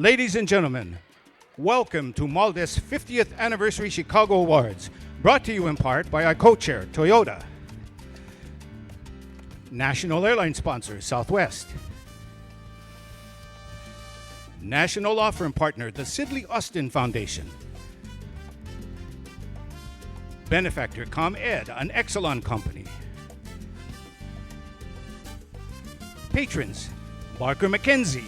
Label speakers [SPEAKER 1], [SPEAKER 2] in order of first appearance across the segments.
[SPEAKER 1] Ladies and gentlemen, welcome to Maldev's 50th Anniversary Chicago Awards, brought to you in part by our co-chair, Toyota. National airline sponsor, Southwest. National law firm partner, the Sidley Austin Foundation. Benefactor, ComEd, an Exelon company. Patrons, Barker McKenzie,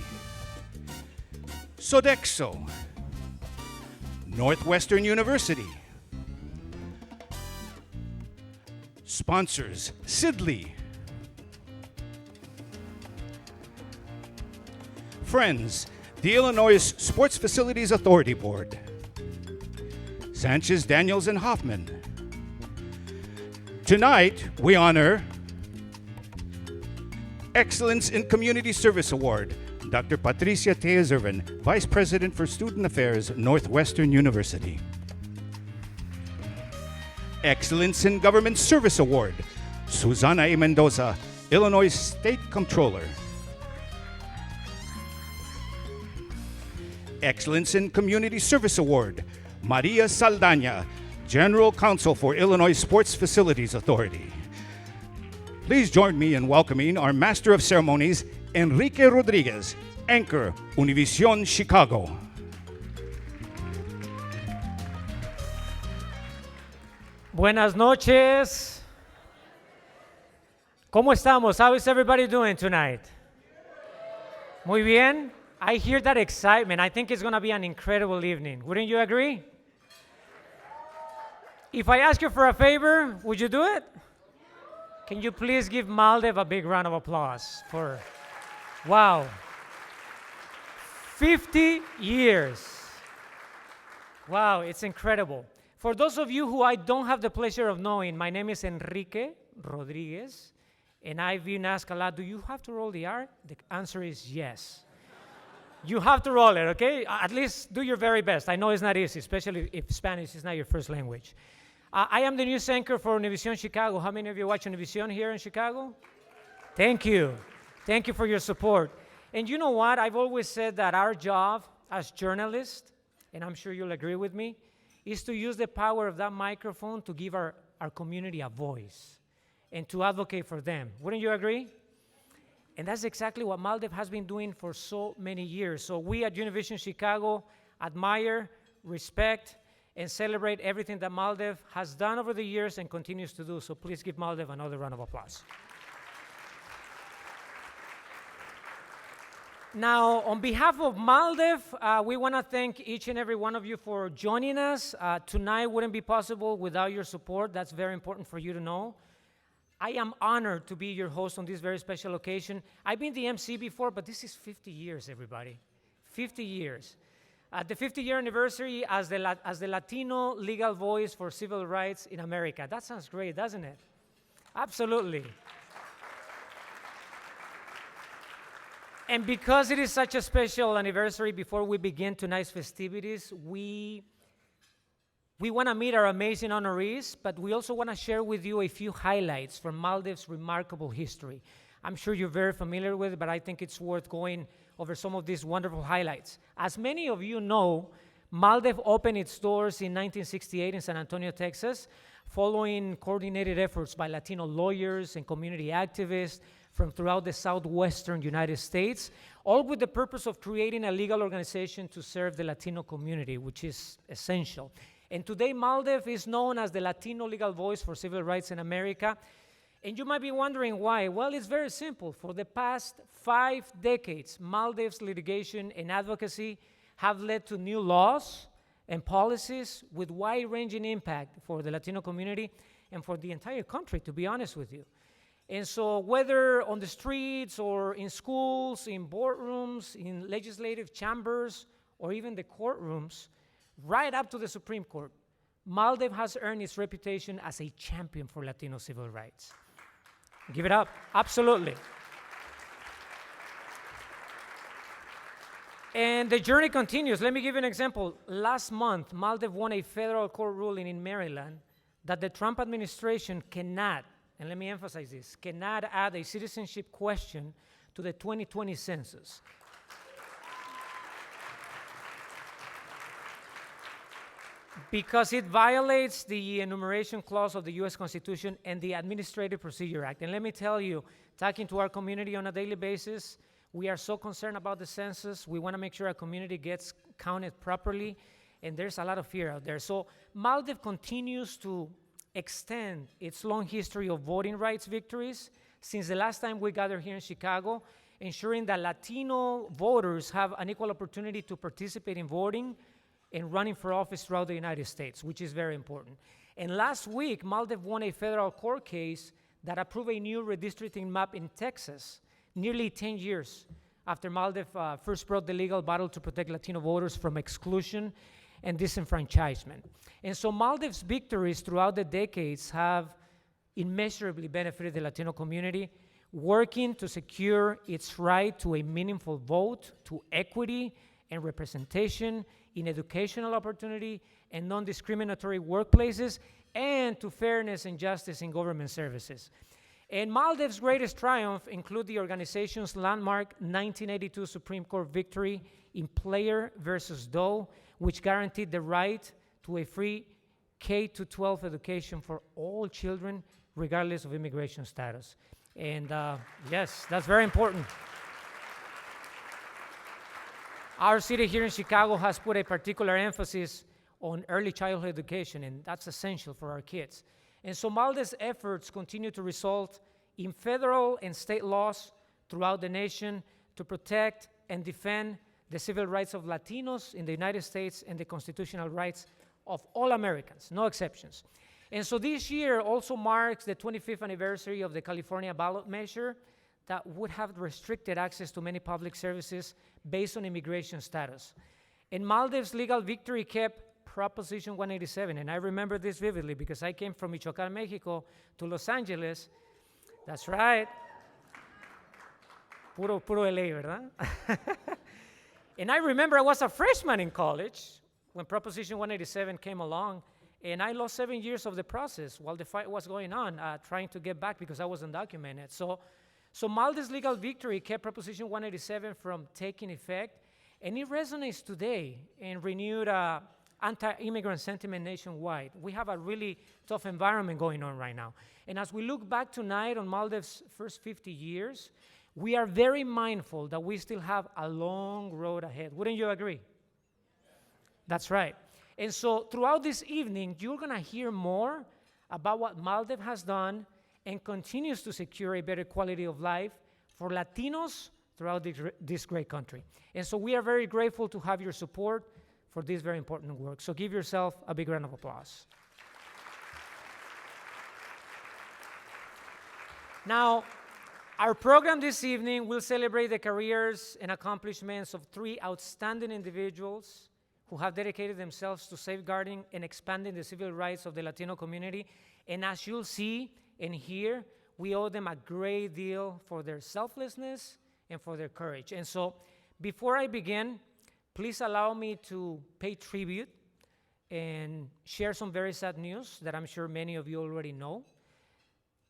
[SPEAKER 1] Sodexo, Northwestern University. Sponsors, Sidley. Friends, the Illinois Sports Facilities Authority Board. Sanchez, Daniels, and Hoffman. Tonight, we honor Excellence in Community Service Award, Dr. Patricia Teazervin, Vice President for Student Affairs, Northwestern University. Excellence in Government Service Award, Susana A. Mendoza, Illinois State Comptroller. Excellence in Community Service Award, Maria Saldaña, General Counsel for Illinois Sports Facilities Authority. Please join me in welcoming our Master of Ceremonies, Enrique Rodriguez, Anchor, Univision Chicago.
[SPEAKER 2] Buenas noches. ¿Cómo estamos? How is everybody doing tonight? Muy bien. I hear that excitement. I think it's going to be an incredible evening. Wouldn't you agree? If I ask you for a favor, would you do it? Can you please give Maldev a big round of applause for, wow, 50 years. Wow, it's incredible. For those of you who I don't have the pleasure of knowing, my name is Enrique Rodriguez, and I've been asked a lot, do you have to roll the R? The answer is yes. You have to roll it, okay? At least do your very best. I know it's not easy, especially if Spanish is not your first language. I am the news anchor for Univision Chicago. How many of you watch Univision here in Chicago? Thank you. Thank you for your support. And you know what? I've always said that our job as journalists, and I'm sure you'll agree with me, is to use the power of that microphone to give our community a voice and to advocate for them. Wouldn't you agree? And that's exactly what Maldev has been doing for so many years. So we at Univision Chicago admire, respect, and celebrate everything that Maldev has done over the years and continues to do. So please give Maldev another round of applause. Now, on behalf of Maldev, we want to thank each and every one of you for joining us. Tonight wouldn't be possible without your support. That's very important for you to know. I am honored to be your host on this very special occasion. I've been the MC before, but this is 50 years, everybody. 50 years. The 50-year anniversary as the Latino legal voice for civil rights in America. That sounds great, doesn't it? Absolutely. And because it is such a special anniversary, before we begin tonight's festivities, we want to meet our amazing honorees, but we also want to share with you a few highlights from Maldev's remarkable history. I'm sure you're very familiar with it, but I think it's worth going over some of these wonderful highlights. As many of you know, Maldev opened its doors in 1968 in San Antonio, Texas, following coordinated efforts by Latino lawyers and community activists from throughout the southwestern United States, all with the purpose of creating a legal organization to serve the Latino community, which is essential. And today, Maldev is known as the Latino legal voice for civil rights in America. And you might be wondering why. Well, it's very simple. For the past 5 decades, Maldev's litigation and advocacy have led to new laws and policies with wide-ranging impact for the Latino community and for the entire country, to be honest with you. And so whether on the streets or in schools, in boardrooms, in legislative chambers, or even the courtrooms, right up to the Supreme Court, Maldev has earned its reputation as a champion for Latino civil rights. Give it up. Absolutely. And the journey continues. Let me give you an example. Last month, Maldev won a federal court ruling in Maryland that the Trump administration cannot, and let me emphasize this, cannot add a citizenship question to the 2020 census. Because it violates the enumeration clause of the U.S. Constitution and the Administrative Procedure Act. And let me tell you, talking to our community on a daily basis, we are so concerned about the census. We want to make sure our community gets counted properly, and there's a lot of fear out there. So Maldev continues to extend its long history of voting rights victories since the last time we gathered here in Chicago, ensuring that Latino voters have an equal opportunity to participate in voting and running for office throughout the United States, which is very important. And last week, Maldev won a federal court case that approved a new redistricting map in Texas, nearly 10 years after Maldev first brought the legal battle to protect Latino voters from exclusion and disenfranchisement. And so Maldev's victories throughout the decades have immeasurably benefited the Latino community, working to secure its right to a meaningful vote, to equity and representation in educational opportunity and non-discriminatory workplaces, and to fairness and justice in government services. And Maldev's greatest triumph include the organization's landmark 1982 Supreme Court victory in Player versus Doe, which guaranteed the right to a free K-12 education for all children, regardless of immigration status. And yes, that's very important. Our city here in Chicago has put a particular emphasis on early childhood education, and that's essential for our kids. And so Maldev's efforts continue to result in federal and state laws throughout the nation to protect and defend the civil rights of Latinos in the United States and the constitutional rights of all Americans, no exceptions. And so this year also marks the 25th anniversary of the California ballot measure that would have restricted access to many public services based on immigration status. And Maldev's legal victory kept Proposition 187, and I remember this vividly because I came from Michoacán, Mexico to Los Angeles. That's right. Puro LA, ¿verdad? And I remember I was a freshman in college when Proposition 187 came along, and I lost 7 years of the process while the fight was going on, trying to get back because I was undocumented. So Maldev's legal victory kept Proposition 187 from taking effect, and it resonates today in renewed anti-immigrant sentiment nationwide. We have a really tough environment going on right now. And as we look back tonight on Maldev's first 50 years, we are very mindful that we still have a long road ahead. Wouldn't you agree? That's right. And so throughout this evening, you're going to hear more about what Maldev has done and continues to secure a better quality of life for Latinos throughout this great country. And so we are very grateful to have your support for this very important work. So give yourself a big round of applause. Now, our program this evening will celebrate the careers and accomplishments of 3 outstanding individuals who have dedicated themselves to safeguarding and expanding the civil rights of the Latino community. And as you'll see and hear, we owe them a great deal for their selflessness and for their courage. And so, before I begin, please allow me to pay tribute and share some very sad news that I'm sure many of you already know.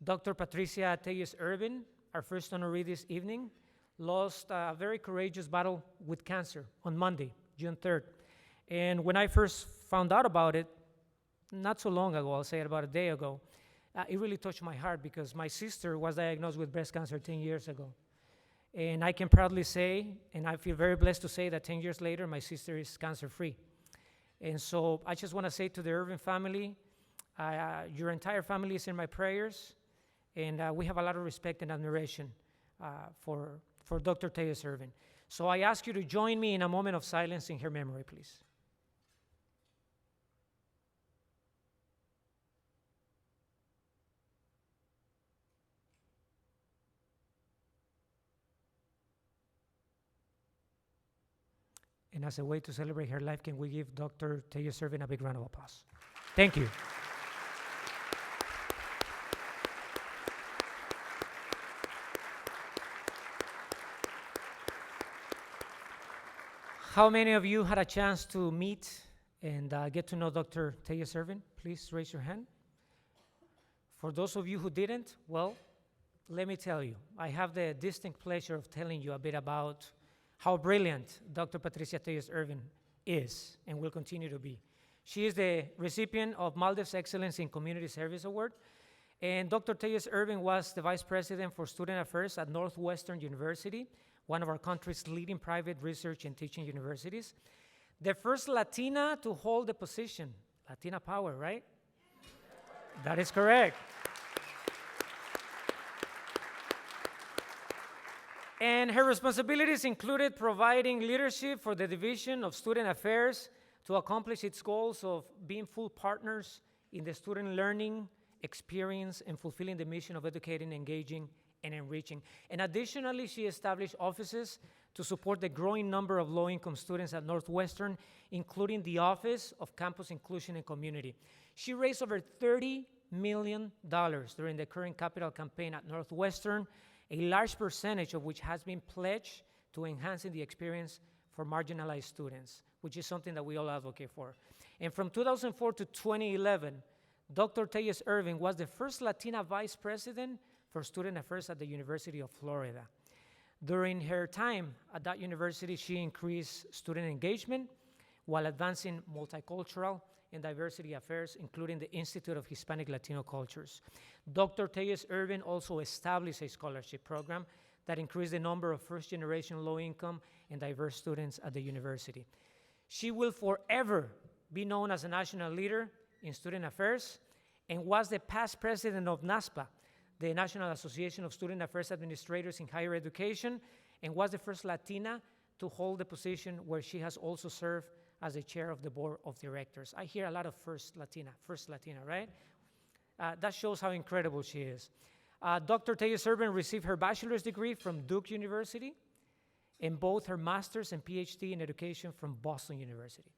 [SPEAKER 2] Dr. Patricia Telles Irvin, our first honoree this evening, lost a very courageous battle with cancer on Monday, June 3rd. And when I first found out about it, not so long ago, I'll say it about a day ago, it really touched my heart because my sister was diagnosed with breast cancer 10 years ago. And I can proudly say, and I feel very blessed to say that 10 years later, my sister is cancer-free. And so I just want to say to the Irvin family, your entire family is in my prayers, and we have a lot of respect and admiration for Dr. Telles Irvin. So I ask you to join me in a moment of silence in her memory, please. And as a way to celebrate her life, can we give Dr. Telles Irvin a big round of applause? Thank you. How many of you had a chance to meet and get to know Dr. Telles Irvin? Please raise your hand. For those of you who didn't, well, let me tell you, I have the distinct pleasure of telling you a bit about how brilliant Dr. Patricia Telles Irvin is and will continue to be. She is the recipient of Maldives Excellence in Community Service Award. And Dr. Teyes Irving was the Vice President for Student Affairs at Northwestern University, one of our country's leading private research and teaching universities. The first Latina to hold the position. Latina power, right? That is correct. And her responsibilities included providing leadership for the Division of Student Affairs to accomplish its goals of being full partners in the student learning experience and fulfilling the mission of educating, engaging, and enriching. And additionally, she established offices to support the growing number of low-income students at Northwestern, including the Office of Campus Inclusion and Community. She raised over $30 million during the current capital campaign at Northwestern, a large percentage of which has been pledged to enhancing the experience for marginalized students, which is something that we all advocate for. And from 2004 to 2011, Dr. Teyes Irving was the first Latina vice president for student affairs at the University of Florida. During her time at that university, she increased student engagement while advancing multicultural and diversity affairs, including the Institute of Hispanic Latino Cultures. Dr. Teyes Irving also established a scholarship program that increased the number of first-generation low-income and diverse students at the university. She will forever be known as a national leader in student affairs and was the past president of NASPA, the National Association of Student Affairs Administrators in Higher Education, and was the first Latina to hold the position where she has also served as the chair of the board of directors. I hear a lot of first Latina, right? That shows how incredible she is. Dr. Teyes Irving received her bachelor's degree from Duke University and both her master's and PhD in education from Boston University.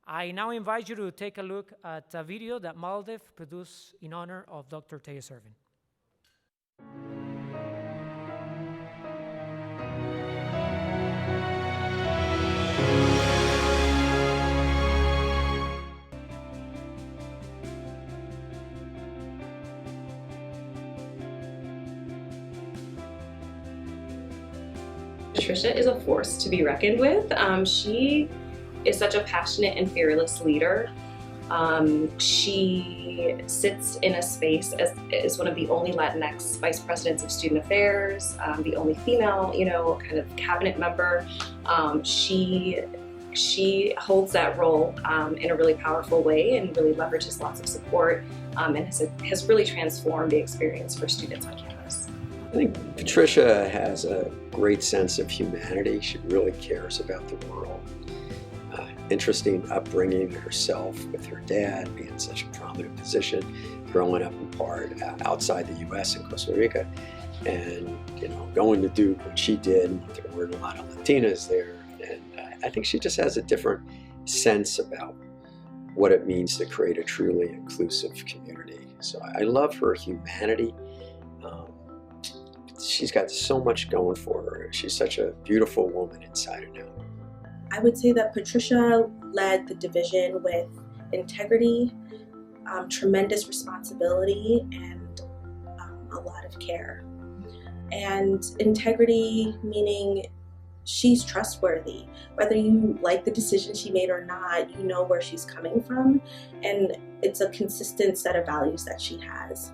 [SPEAKER 2] I now invite you to take a look at a video that Maldiv produced in honor of Dr. Teyes Irving.
[SPEAKER 3] Patricia is a force to be reckoned with. She is such a passionate and fearless leader. She sits in a space as one of the only Latinx vice presidents of student affairs, the only female, kind of cabinet member. She holds that role in a really powerful way and really leverages lots of support and has really transformed the experience for students on campus.
[SPEAKER 4] I think Patricia has a great sense of humanity. She really cares about the world. Interesting upbringing herself with her dad being in such a prominent position, growing up in part outside the U.S. in Costa Rica, and going to Duke when she did. There weren't a lot of Latinas there, and I think she just has a different sense about what it means to create a truly inclusive community. So I love her humanity. She's got so much going for her. She's such a beautiful woman inside and out.
[SPEAKER 5] I would say that Patricia led the division with integrity, tremendous responsibility, and a lot of care. And integrity meaning she's trustworthy. Whether you like the decision she made or not, you know where she's coming from, and it's a consistent set of values that she has.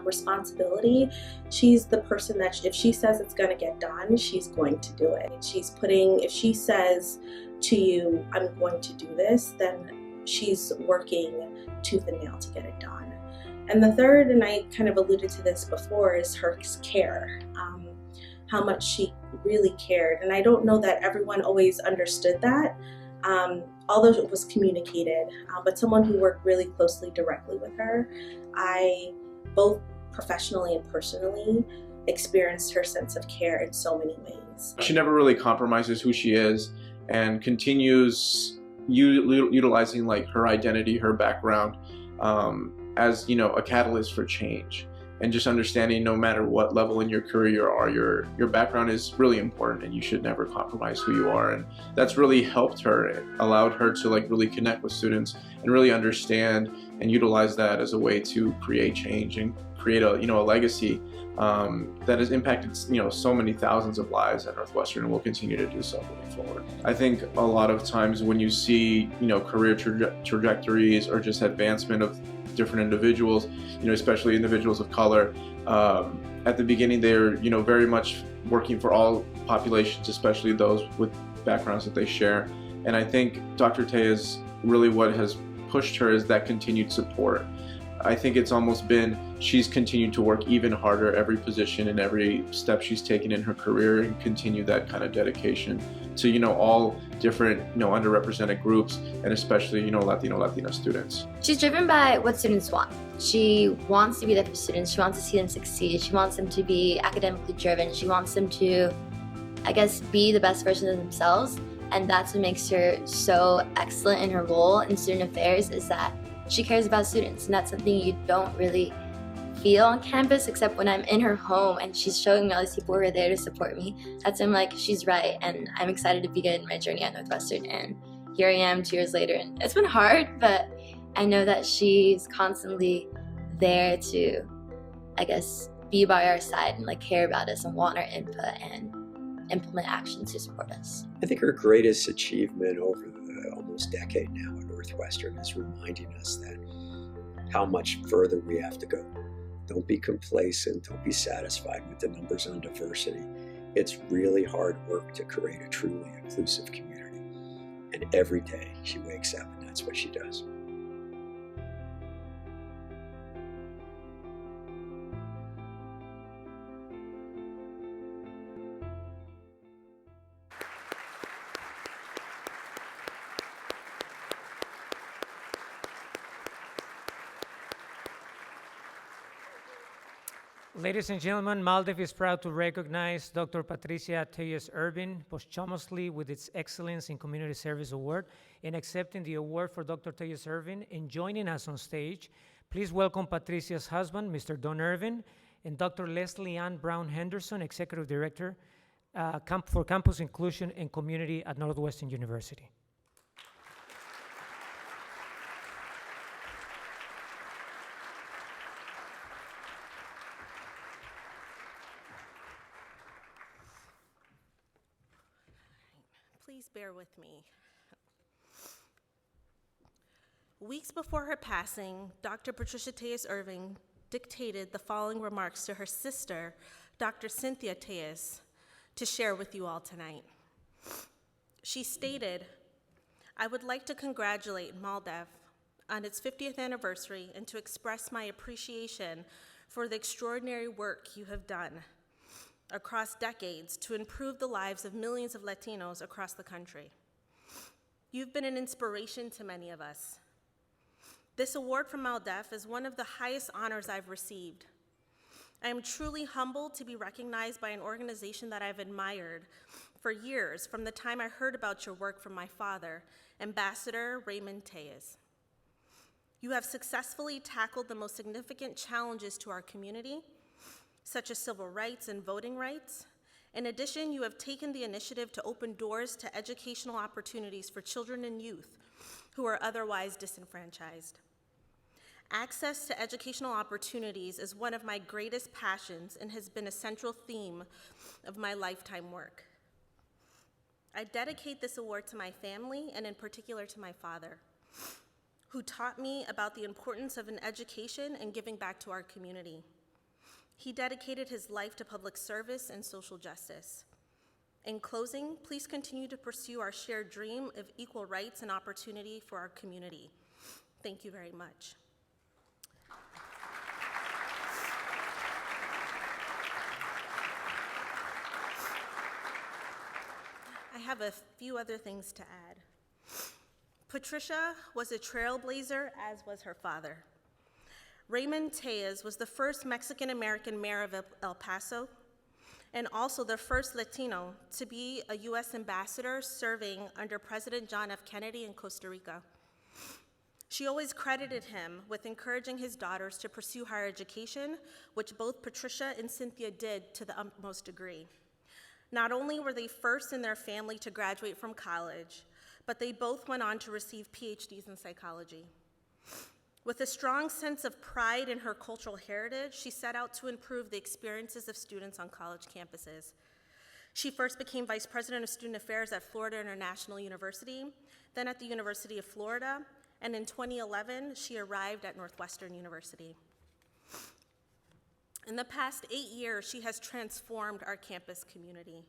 [SPEAKER 5] Responsibility, she's the person that if she says it's going to get done, she's going to do it. If she says to you, I'm going to do this, then she's working tooth and nail to get it done. And the third, and I kind of alluded to this before, is her care, how much she really cared. And I don't know that everyone always understood that, although it was communicated, but someone who worked really closely directly with her, I both professionally and personally experienced her sense of care in so many ways.
[SPEAKER 6] She never really compromises who she is and continues utilizing her identity, her background as a catalyst for change. And just understanding no matter what level in your career you are, your background is really important and you should never compromise who you are. And that's really helped her. It allowed her to really connect with students and really understand and utilize that as a way to create change and create a legacy that has impacted so many thousands of lives at Northwestern, and will continue to do so moving forward. I think a lot of times when you see career trajectories or just advancement of different individuals, especially individuals of color, at the beginning they're very much working for all populations, especially those with backgrounds that they share. And I think Dr. Tejas, really what has pushed her is that continued support. I think it's almost been, she's continued to work even harder every position and every step she's taken in her career, and continue that kind of dedication to all different underrepresented groups, and especially Latina students.
[SPEAKER 7] She's driven by what students want. She wants to be there for students. She wants to see them succeed. She wants them to be academically driven. She wants them to, I guess, be the best version of themselves. And that's what makes her so excellent in her role in student affairs, is that she cares about students. And that's something you don't really feel on campus, except when I'm in her home and she's showing me all these people who are there to support me. That's when I'm like, she's right. And I'm excited to begin my journey at Northwestern. And here I am 2 years later. And it's been hard, but I know that she's constantly there to, I guess, be by our side and care about us and want our input and implement actions to support us.
[SPEAKER 4] I think her greatest achievement over the almost decade now at Northwestern is reminding us that how much further we have to go. Don't be complacent, don't be satisfied with the numbers on diversity. It's really hard work to create a truly inclusive community. And every day she wakes up and that's what she does.
[SPEAKER 2] Ladies and gentlemen, Maldev is proud to recognize Dr. Patricia Tejas Irvin posthumously with its Excellence in Community Service Award. In accepting the award for Dr. Tejas Irvin and joining us on stage, please welcome Patricia's husband, Mr. Don Irvin, and Dr. Leslie Ann Brown Henderson, Executive Director for Campus Inclusion and Community at Northwestern University.
[SPEAKER 5] Please bear with me. Weeks before her passing, Dr. Patricia Tejas Irving dictated the following remarks to her sister, Dr. Cynthia Tejas, to share with you all tonight. She stated, "I would like to congratulate Maldev on its 50th anniversary and to express my appreciation for the extraordinary work you have done across decades to improve the lives of millions of Latinos across the country. You've been an inspiration to many of us. This award from Maldev is one of the highest honors I've received. I am truly humbled to be recognized by an organization that I've admired for years, from the time I heard about your work from my father, Ambassador Raymond Tejas. You have successfully tackled the most significant challenges to our community, such as civil rights and voting rights. In addition, you have taken the initiative to open doors to educational opportunities for children and youth who are otherwise disenfranchised. Access to educational opportunities is one of my greatest passions and has been a central theme of my lifetime work. I dedicate this award to my family and in particular to my father, who taught me about the importance of an education and giving back to our community. He dedicated his life to public service and social justice. In closing, please continue to pursue our shared dream of equal rights and opportunity for our community. Thank you very much." I have a few other things to add. Patricia was a trailblazer, as was her father. Raymond Tejas was the first Mexican-American mayor of El Paso and also the first Latino to be a U.S. ambassador serving under President John F. Kennedy in Costa Rica. She always credited him with encouraging his daughters to pursue higher education, which both Patricia and Cynthia did to the utmost degree. Not only were they first in their family to graduate from college, but they both went on to receive PhDs in psychology. With a strong sense of pride in her cultural heritage, she set out to improve the experiences of students on college campuses. She first became Vice President of Student Affairs at Florida International University, then at the University of Florida, and in 2011, she arrived at Northwestern University. In the past 8 years, she has transformed our campus community.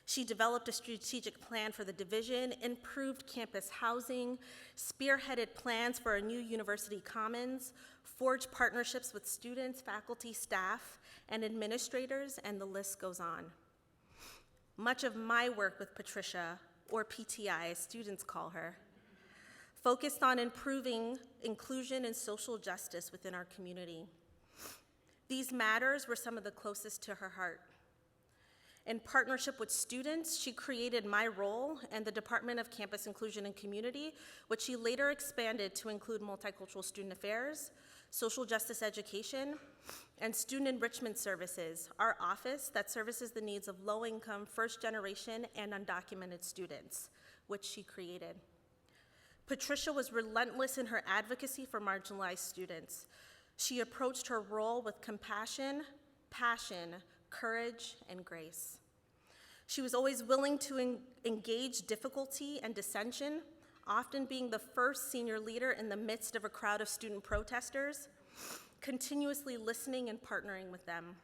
[SPEAKER 5] She developed a strategic plan for the division, improved campus housing, spearheaded plans for a new university commons, forged partnerships with students, faculty, staff, and administrators, and the list goes on. Much of my work with Patricia, or PTI as students call her, focused on improving inclusion and social justice within our community. These matters were some of the closest to her heart. In partnership with students, she created my role and the Department of Campus Inclusion and Community, which she later expanded to include multicultural student affairs, social justice education, and student enrichment services, our office that services the needs of low-income, first-generation, and undocumented students, which she created. Patricia was relentless in her advocacy for marginalized students. She approached her role with compassion, passion, courage, and grace. She was always willing to engage difficulty and dissension, often being the first senior leader in the midst of a crowd of student protesters, continuously listening and partnering with them.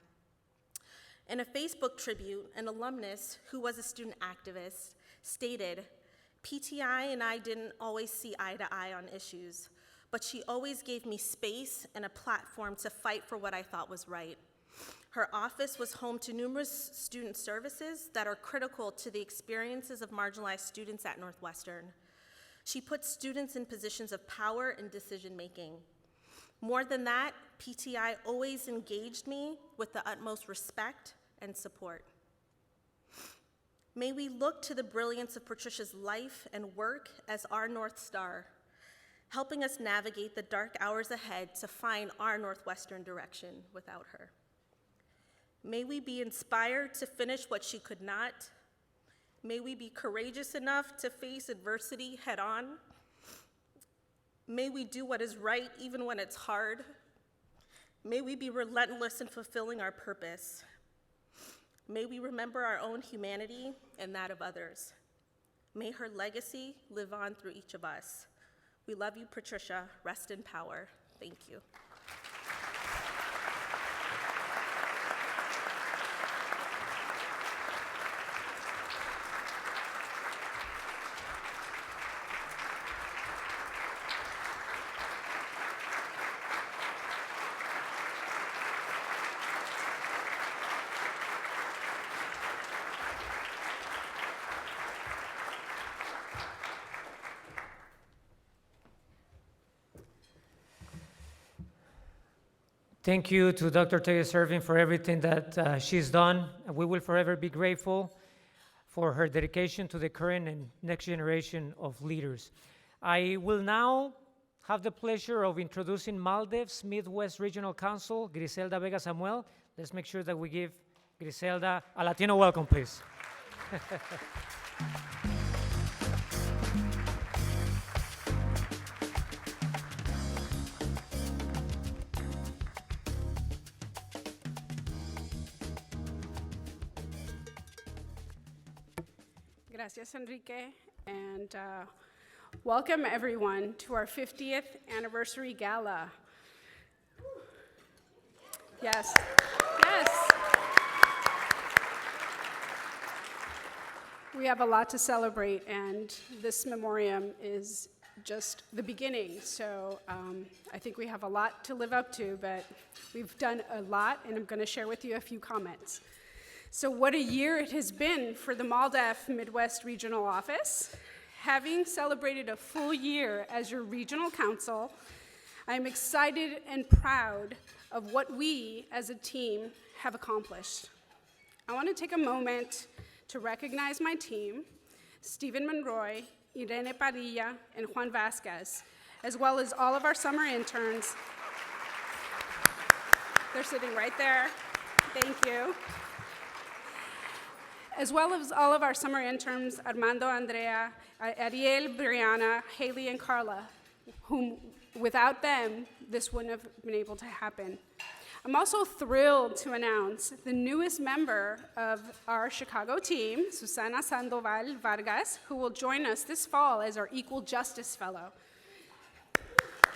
[SPEAKER 5] In a Facebook tribute, an alumnus who was a student activist stated, "PTI and I didn't always see eye to eye on issues, but she always gave me space and a platform to fight for what I thought was right. Her office was home to numerous student services that are critical to the experiences of marginalized students at Northwestern. She put students in positions of power and decision-making. More than that, PTI always engaged me with the utmost respect and support." May we look to the brilliance of Patricia's life and work as our North Star, helping us navigate the dark hours ahead to find our Northwestern direction without her. May we be inspired to finish what she could not. May we be courageous enough to face adversity head on. May we do what is right even when it's hard. May we be relentless in fulfilling our purpose. May we remember our own humanity and that of others. May her legacy live on through each of us. We love you, Patricia. Rest in power. Thank you.
[SPEAKER 2] Thank you to Dr. Tejas Irving for everything that she's done. And we will forever be grateful for her dedication to the current and next generation of leaders. I will now have the pleasure of introducing Maldev's Midwest Regional Counsel, Griselda Vega Samuel. Let's make sure that we give Griselda a Latino welcome, please.
[SPEAKER 8] Gracias, Enrique, and welcome everyone to our 50th anniversary gala. Yes, yes. We have a lot to celebrate, and this memoriam is just the beginning. So I think we have a lot to live up to, but we've done a lot, and I'm going to share with you a few comments. So what a year it has been for the MALDEF Midwest Regional Office. Having celebrated a full year as your regional counsel, I'm excited and proud of what we as a team have accomplished. I want to take a moment to recognize my team, Stephen Monroy, Irene Padilla, and Juan Vasquez, as well as all of our summer interns. They're sitting right there. Thank you. As well as all of our summer interns, Armando, Andrea, Ariel, Brianna, Haley, and Carla, whom Without them, this wouldn't have been able to happen. I'm also thrilled to announce the newest member of our Chicago team, Susana Sandoval Vargas, who will join us this fall as our Equal Justice Fellow.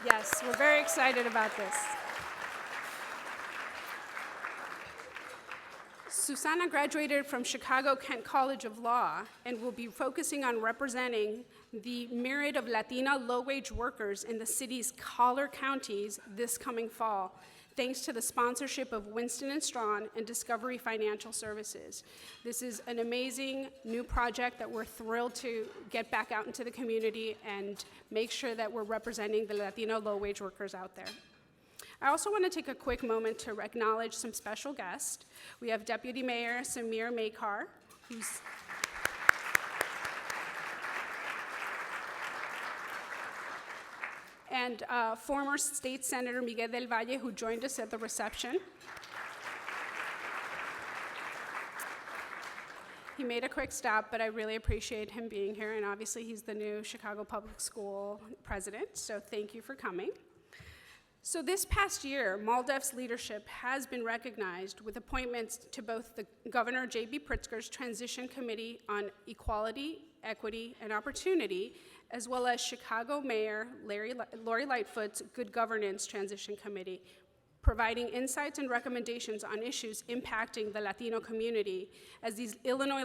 [SPEAKER 8] Yes, we're very excited about this. Susana graduated from Chicago Kent College of Law and will be focusing on representing the myriad of Latina low-wage workers in the city's collar counties this coming fall, thanks to the sponsorship of Winston & Strawn and Discovery Financial Services. This is an amazing new project that we're thrilled to get back out into the community and make sure that we're representing the Latino low-wage workers out there. I also want to take a quick moment to acknowledge some special guests. We have Deputy Mayor Samir Maykar, who's and former State Senator Miguel del Valle, who joined us at the reception. He made a quick stop, but I really appreciate him being here, and obviously he's the new Chicago Public School president, so thank you for coming. So this past year, MALDEF's leadership has been recognized with appointments to both the Governor J.B. Pritzker's Transition Committee on Equality, Equity, and Opportunity, as well as Chicago Mayor Lori Lightfoot's Good Governance Transition Committee, providing insights and recommendations on issues impacting the Latino community as these Illinois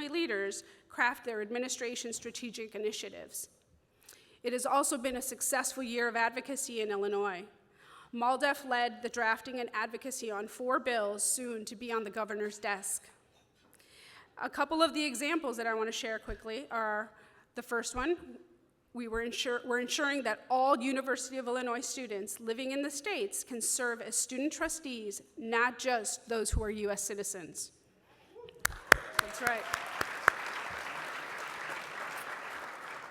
[SPEAKER 8] leaders craft their administration's strategic initiatives. It has also been a successful year of advocacy in Illinois. MALDEF led the drafting and advocacy on 4 bills soon to be on the governor's desk. A couple of the examples that I want to share quickly are the first one. We're ensuring that all University of Illinois students living in the states can serve as student trustees, not just those who are U.S. citizens. That's right.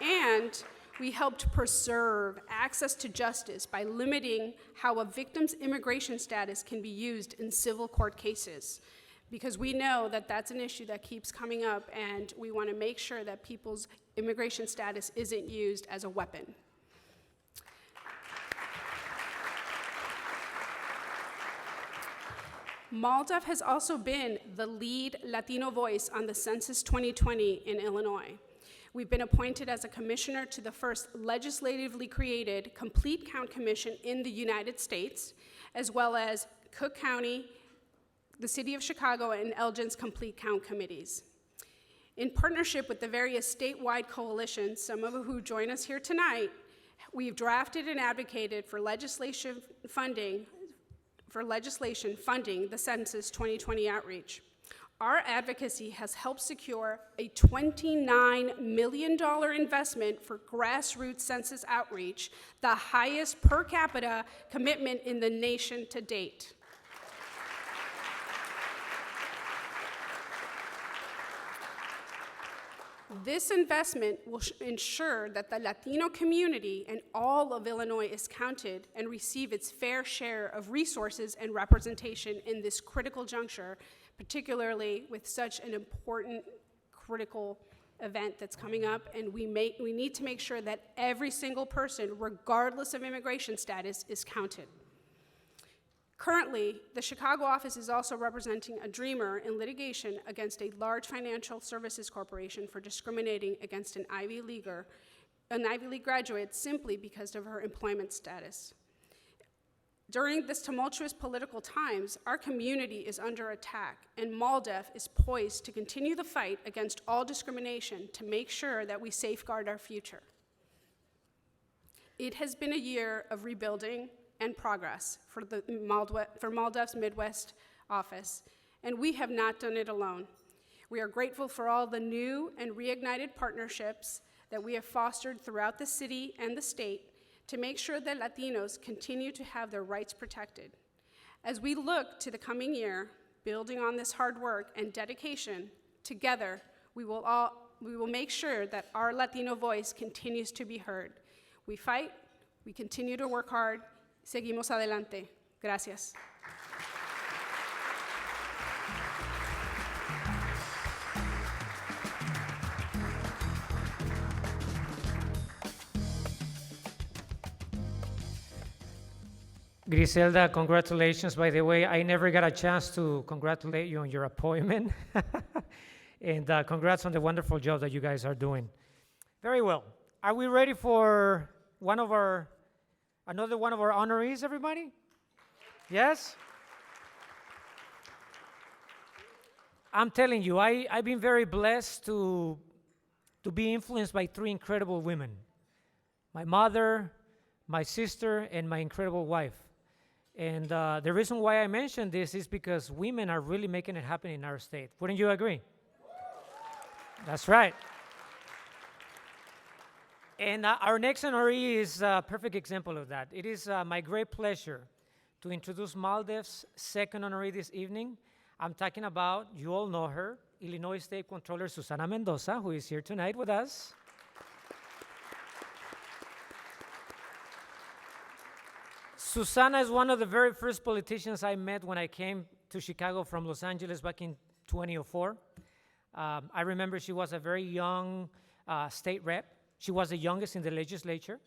[SPEAKER 8] And we helped preserve access to justice by limiting how a victim's immigration status can be used in civil court cases, because we know that that's an issue that keeps coming up, and we want to make sure that people's immigration status isn't used as a weapon. MALDEF has also been the lead Latino voice on the Census 2020 in Illinois. We've been appointed as a commissioner to the first legislatively created Complete Count Commission in the United States, as well as Cook County, the City of Chicago, and Elgin's Complete Count Committees. In partnership with the various statewide coalitions, some of who join us here tonight, we've drafted and advocated for legislation funding the Census 2020 outreach. Our advocacy has helped secure a $29 million investment for grassroots census outreach, the highest per capita commitment in the nation to date. This investment will ensure that the Latino community and all of Illinois is counted and receive its fair share of resources and representation in this critical juncture, particularly with such an important, critical event that's coming up, and we need to make sure that every single person, regardless of immigration status, is counted. Currently, the Chicago office is also representing a dreamer in litigation against a large financial services corporation for discriminating against an Ivy League graduate simply because of her employment status. During this tumultuous political times, our community is under attack, and MALDEF is poised to continue the fight against all discrimination to make sure that we safeguard our future. It has been a year of rebuilding and progress for MALDEF's Midwest office, and we have not done it alone. We are grateful for all the new and reignited partnerships that we have fostered throughout the city and the state to make sure that Latinos continue to have their rights protected. As we look to the coming year, building on this hard work and dedication, together we will make sure that our Latino voice continues to be heard. We fight, we continue to work hard. Seguimos adelante. Gracias.
[SPEAKER 2] Griselda, congratulations, by the way. I never got a chance to congratulate you on your appointment. And congrats on the wonderful job that you guys are doing. Very well. Are we ready for another one of our honorees, everybody? Yes? I'm telling you, I've been very blessed to be influenced by three incredible women. My mother, my sister, and my incredible wife. And the reason why I mention this is because women are really making it happen in our state. Wouldn't you agree? That's right. And our next honoree is a perfect example of that. It is my great pleasure to introduce Maldev's second honoree this evening. I'm talking about, you all know her, Illinois State Controller Susana Mendoza, who is here tonight with us. Susana is one of the very first politicians I met when I came to Chicago from Los Angeles back in 2004. I remember she was a very young state rep. She was the youngest in the legislature.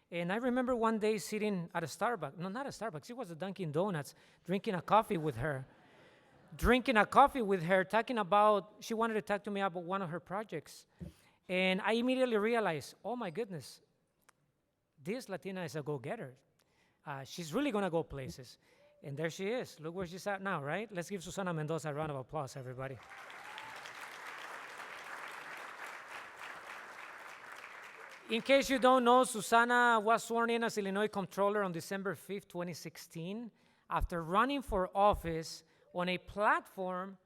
[SPEAKER 2] And I remember one day sitting at a Starbucks, no, not a Starbucks, it was a Dunkin' Donuts, drinking a coffee with her, talking about, she wanted to talk to me about one of her projects. And I immediately realized, oh my goodness, this Latina is a go-getter. She's really going to go places. And there she is. Look where she's at now, right? Let's give Susana Mendoza a round of applause, everybody. In case you don't know, Susana was sworn in as Illinois Comptroller on December 5th, 2016, after running for office on a platform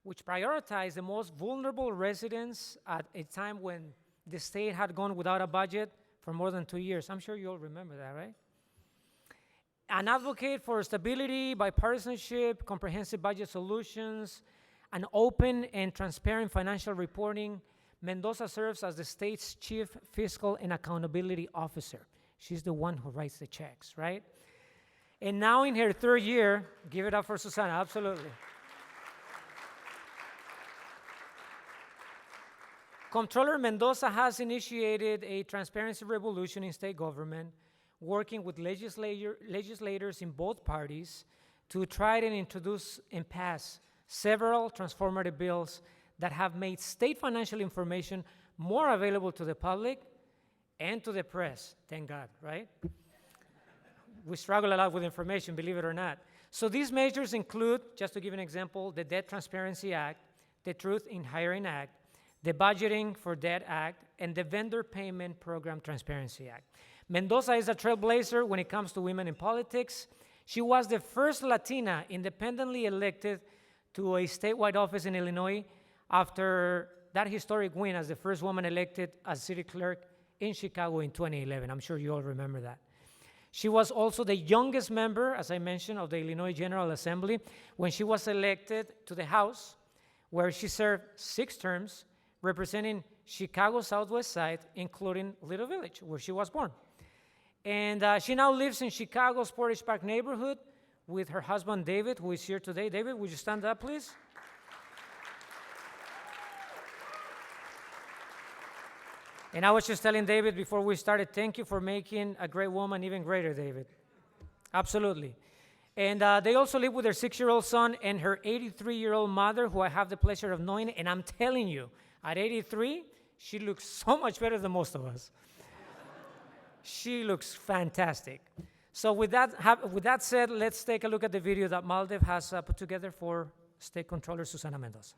[SPEAKER 2] which prioritized the most vulnerable residents at a time when the state had gone without a budget for more than 2 years. I'm sure you all remember that, right? An advocate for stability, bipartisanship, comprehensive budget solutions, an open and transparent financial reporting, Mendoza serves as the state's chief fiscal and accountability officer. She's the one who writes the checks, right? And now in her third year, give it up for Susana, absolutely. Comptroller Mendoza has initiated a transparency revolution in state government, working with legislators in both parties to try and introduce and pass several transformative bills that have made state financial information more available to the public and to the press. Thank God, right? We struggle a lot with information, believe it or not. So these measures include, just to give an example, the Debt Transparency Act, the Truth in Hiring Act, the Budgeting for Debt Act, and the Vendor Payment Program Transparency Act. Mendoza is a trailblazer when it comes to women in politics. She was the first Latina independently elected to a statewide office in Illinois after that historic win as the first woman elected as city clerk in Chicago in 2011. I'm sure you all remember that. She was also the youngest member, as I mentioned, of the Illinois General Assembly when she was elected to the House, where she served 6 terms, representing Chicago's Southwest Side, including Little Village, where she was born. And she now lives in Chicago's Portage Park neighborhood with her husband, David, who is here today. David, would you stand up, please? And I was just telling David before we started, thank you for making a great woman even greater, David. Absolutely. And they also live with their 6-year-old son and her 83-year-old mother, who I have the pleasure of knowing. And I'm telling you, at 83, she looks so much better than most of us. She looks fantastic. So with that said, let's take a look at the video that Maldev has put together for State Controller Susana Mendoza.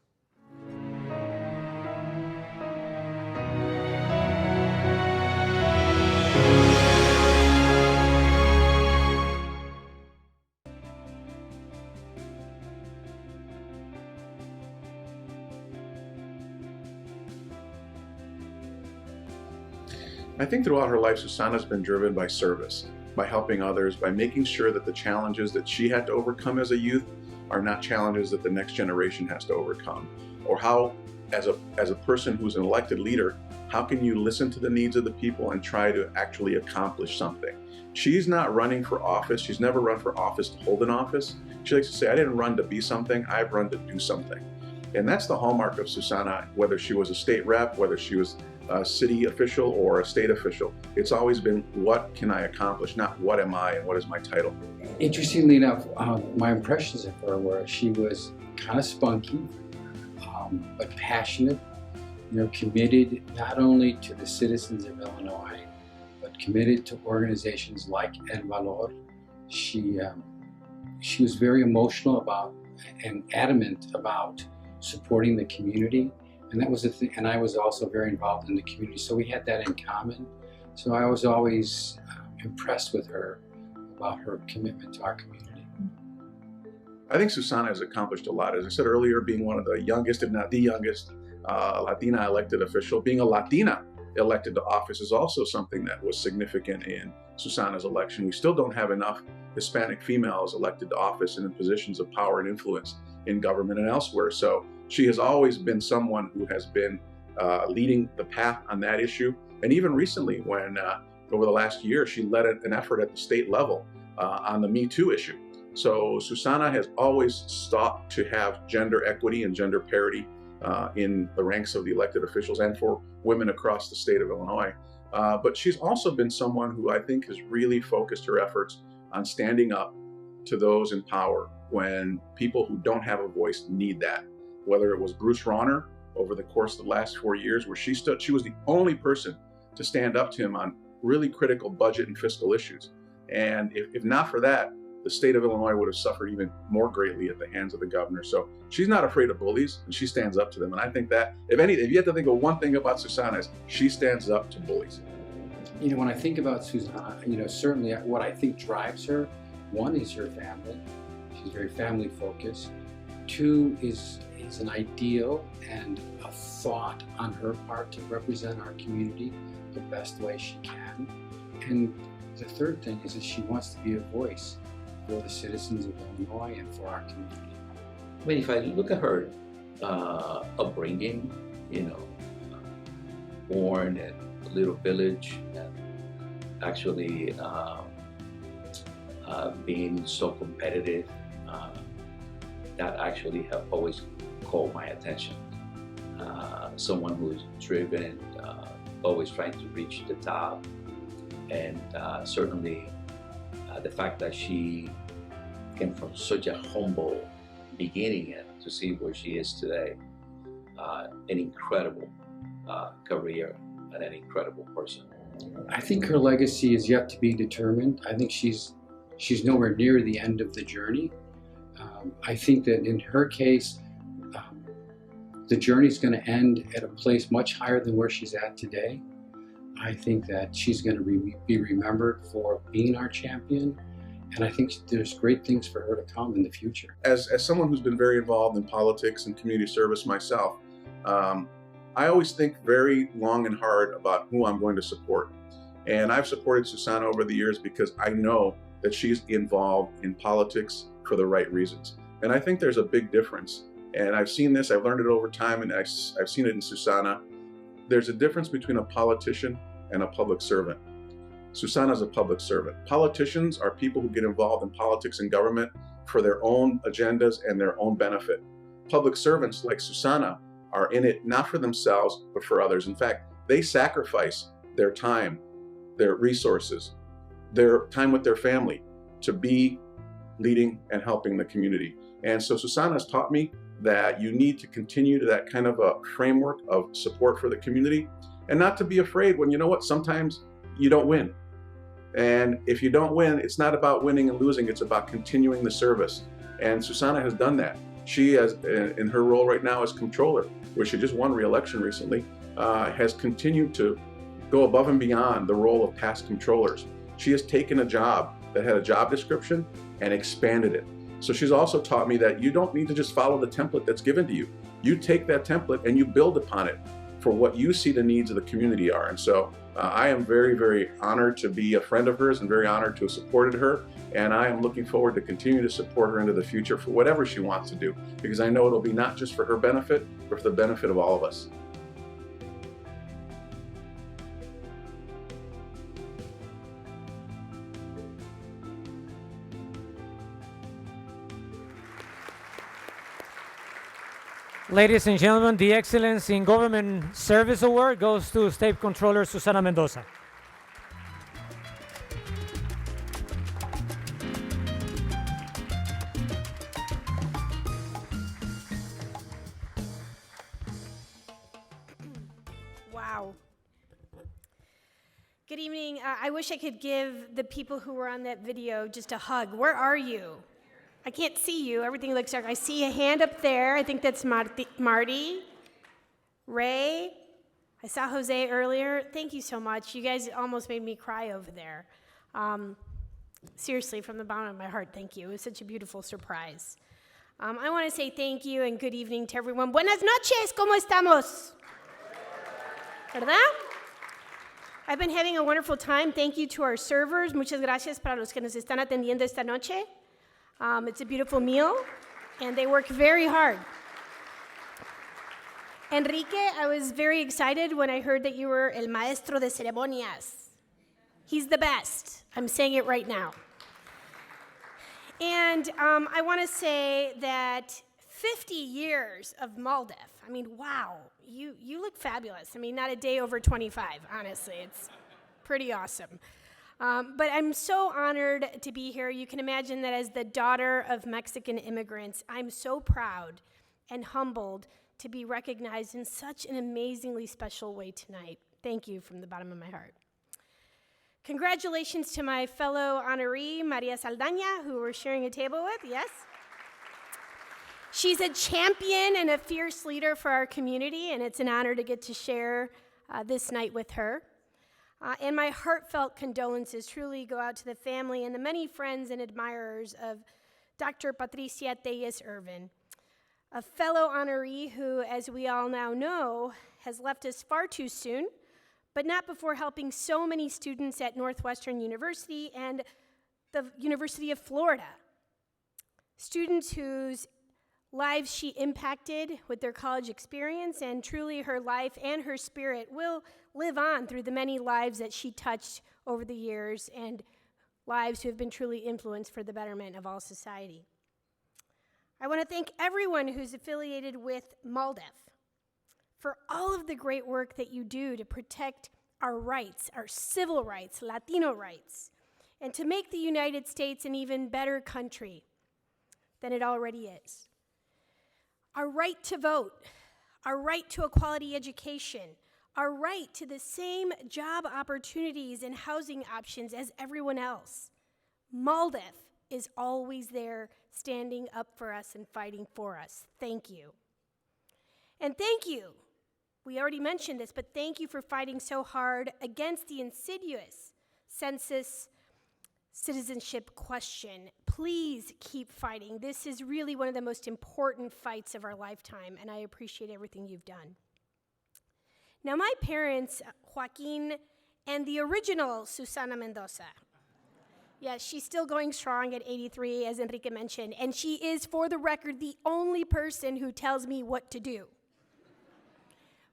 [SPEAKER 9] I think throughout her life, Susana's been driven by service, by helping others, by making sure that the challenges that she had to overcome as a youth are not challenges that the next generation has to overcome. Or how, as a person who's an elected leader, how can you listen to the needs of the people and try to actually accomplish something? She's not running for office. She's never run for office to hold an office. She likes to say, I didn't run to be something, I've run to do something. And that's the hallmark of Susana, whether she was a state rep, whether she was a city official or a state official. It's always been, what can I accomplish, not what am I and what is my title.
[SPEAKER 10] Interestingly enough, my impressions of her were she was kind of spunky, but passionate, committed not only to the citizens of Illinois, but committed to organizations like El Valor. She was very emotional about and adamant about supporting the community, and that was the thing. And I was also very involved in the community, so we had that in common. So I was always impressed with her about her commitment to our community.
[SPEAKER 9] I think Susana has accomplished a lot. As I said earlier, being one of the youngest, if not the youngest, Latina elected official, being a Latina elected to office is also something that was significant in Susana's election. We still don't have enough Hispanic females elected to office and in positions of power and influence in government and elsewhere. So she has always been someone who has been leading the path on that issue. And even recently, when over the last year, she led an effort at the state level on the Me Too issue. So Susana has always sought to have gender equity and gender parity in the ranks of the elected officials and for women across the state of Illinois. But she's also been someone who I think has really focused her efforts on standing up to those in power when people who don't have a voice need that. Whether it was Bruce Rauner over the course of the last 4 years, where she was the only person to stand up to him on really critical budget and fiscal issues. And if not for that, the state of Illinois would have suffered even more greatly at the hands of the governor. So she's not afraid of bullies, and she stands up to them. And I think that, if you have to think of one thing about Susana, is she stands up to bullies.
[SPEAKER 10] When I think about Susana, certainly what I think drives her, one is her family. She's very family focused. Two is an ideal and a thought on her part to represent our community the best way she can. And the third thing is that she wants to be a voice for the citizens of Illinois and for our community.
[SPEAKER 11] I mean, if I look at her upbringing, born in a little village and actually being so competitive, that actually have always caught my attention. Someone who is driven, always trying to reach the top, and certainly the fact that she came from such a humble beginning and to see where she is today, an incredible career and an incredible person.
[SPEAKER 10] I think her legacy is yet to be determined. I think she's nowhere near the end of the journey. I think that in her case, the journey is going to end at a place much higher than where she's at today. I think that she's going to be remembered for being our champion, and I think there's great things for her to come in the future.
[SPEAKER 9] As someone who's been very involved in politics and community service myself, I always think very long and hard about who I'm going to support. And I've supported Susana over the years because I know that she's involved in politics for the right reasons. And I think there's a big difference. And I've seen this, I've learned it over time, and I've seen it in Susana. There's a difference between a politician and a public servant. Susana's a public servant. Politicians are people who get involved in politics and government for their own agendas and their own benefit. Public servants like Susana are in it not for themselves, but for others. In fact, they sacrifice their time, their resources, their time with their family to be leading and helping the community. And so Susana has taught me that you need to continue to that kind of a framework of support for the community, and not to be afraid when, sometimes you don't win. And if you don't win, it's not about winning and losing, it's about continuing the service. And Susana has done that. She has, in her role right now as comptroller, where she just won re-election recently, has continued to go above and beyond the role of past comptrollers. She has taken a job that had a job description and expanded it. So she's also taught me that you don't need to just follow the template that's given to you. You take that template and you build upon it for what you see the needs of the community are. And so I am very, very honored to be a friend of hers and very honored to have supported her. And I am looking forward to continue to support her into the future for whatever she wants to do, because I know it'll be not just for her benefit, but for the benefit of all of us.
[SPEAKER 2] Ladies and gentlemen, the Excellence in Government Service Award goes to State Controller Susana Mendoza.
[SPEAKER 12] Wow. Good evening. I wish I could give the people who were on that video just a hug. Where are you? I can't see you. Everything looks dark. I see a hand up there. I think that's Marty. Ray. I saw Jose earlier. Thank you so much. You guys almost made me cry over there. Seriously, from the bottom of my heart, thank you. It was such a beautiful surprise. I want to say thank you and good evening to everyone. Buenas noches, ¿cómo estamos? ¿Verdad? I've been having a wonderful time. Thank you to our servers. Muchas gracias para los que nos están atendiendo esta noche. It's a beautiful meal, and they work very hard. Enrique, I was very excited when I heard that you were el maestro de ceremonias. He's the best. I'm saying it right now. And I want to say that 50 years of MALDEF. I mean, wow, you look fabulous. I mean, not a day over 25, honestly. It's pretty awesome. But I'm so honored to be here. You can imagine that as the daughter of Mexican immigrants, I'm so proud and humbled to be recognized in such an amazingly special way tonight. Thank you from the bottom of my heart. Congratulations to my fellow honoree, Maria Saldaña, who we're sharing a table with, yes? She's a champion and a fierce leader for our community, and it's an honor to get to share this night with her. And my heartfelt condolences truly go out to the family and the many friends and admirers of Dr. Patricia Tellez Irvin, a fellow honoree who, as we all now know, has left us far too soon, but not before helping so many students at Northwestern University and the University of Florida. Students whose lives she impacted with their college experience, and truly her life and her spirit will live on through the many lives that she touched over the years and lives who have been truly influenced for the betterment of all society. I want to thank everyone who's affiliated with MALDEF for all of the great work that you do to protect our rights, our civil rights, Latino rights, and to make the United States an even better country than it already is. Our right to vote, our right to a quality education, our right to the same job opportunities and housing options as everyone else. MALDEF is always there standing up for us and fighting for us. Thank you. And thank you, we already mentioned this, but thank you for fighting so hard against the insidious census citizenship question. Please keep fighting. This is really one of the most important fights of our lifetime, and I appreciate everything you've done. Now, my parents, Joaquin, and the original Susana Mendoza. Yes, she's still going strong at 83, as Enrique mentioned, and she is, for the record, the only person who tells me what to do.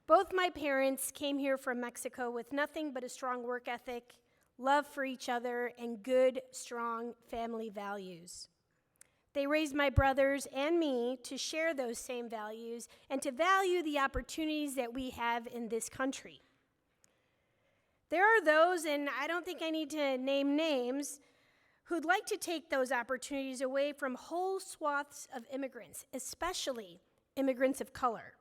[SPEAKER 12] Both my parents came here from Mexico with nothing but a strong work ethic, love for each other, and good, strong family values. They raised my brothers and me to share those same values and to value the opportunities that we have in this country. There are those, and I don't think I need to name names, who'd like to take those opportunities away from whole swaths of immigrants, especially immigrants of color,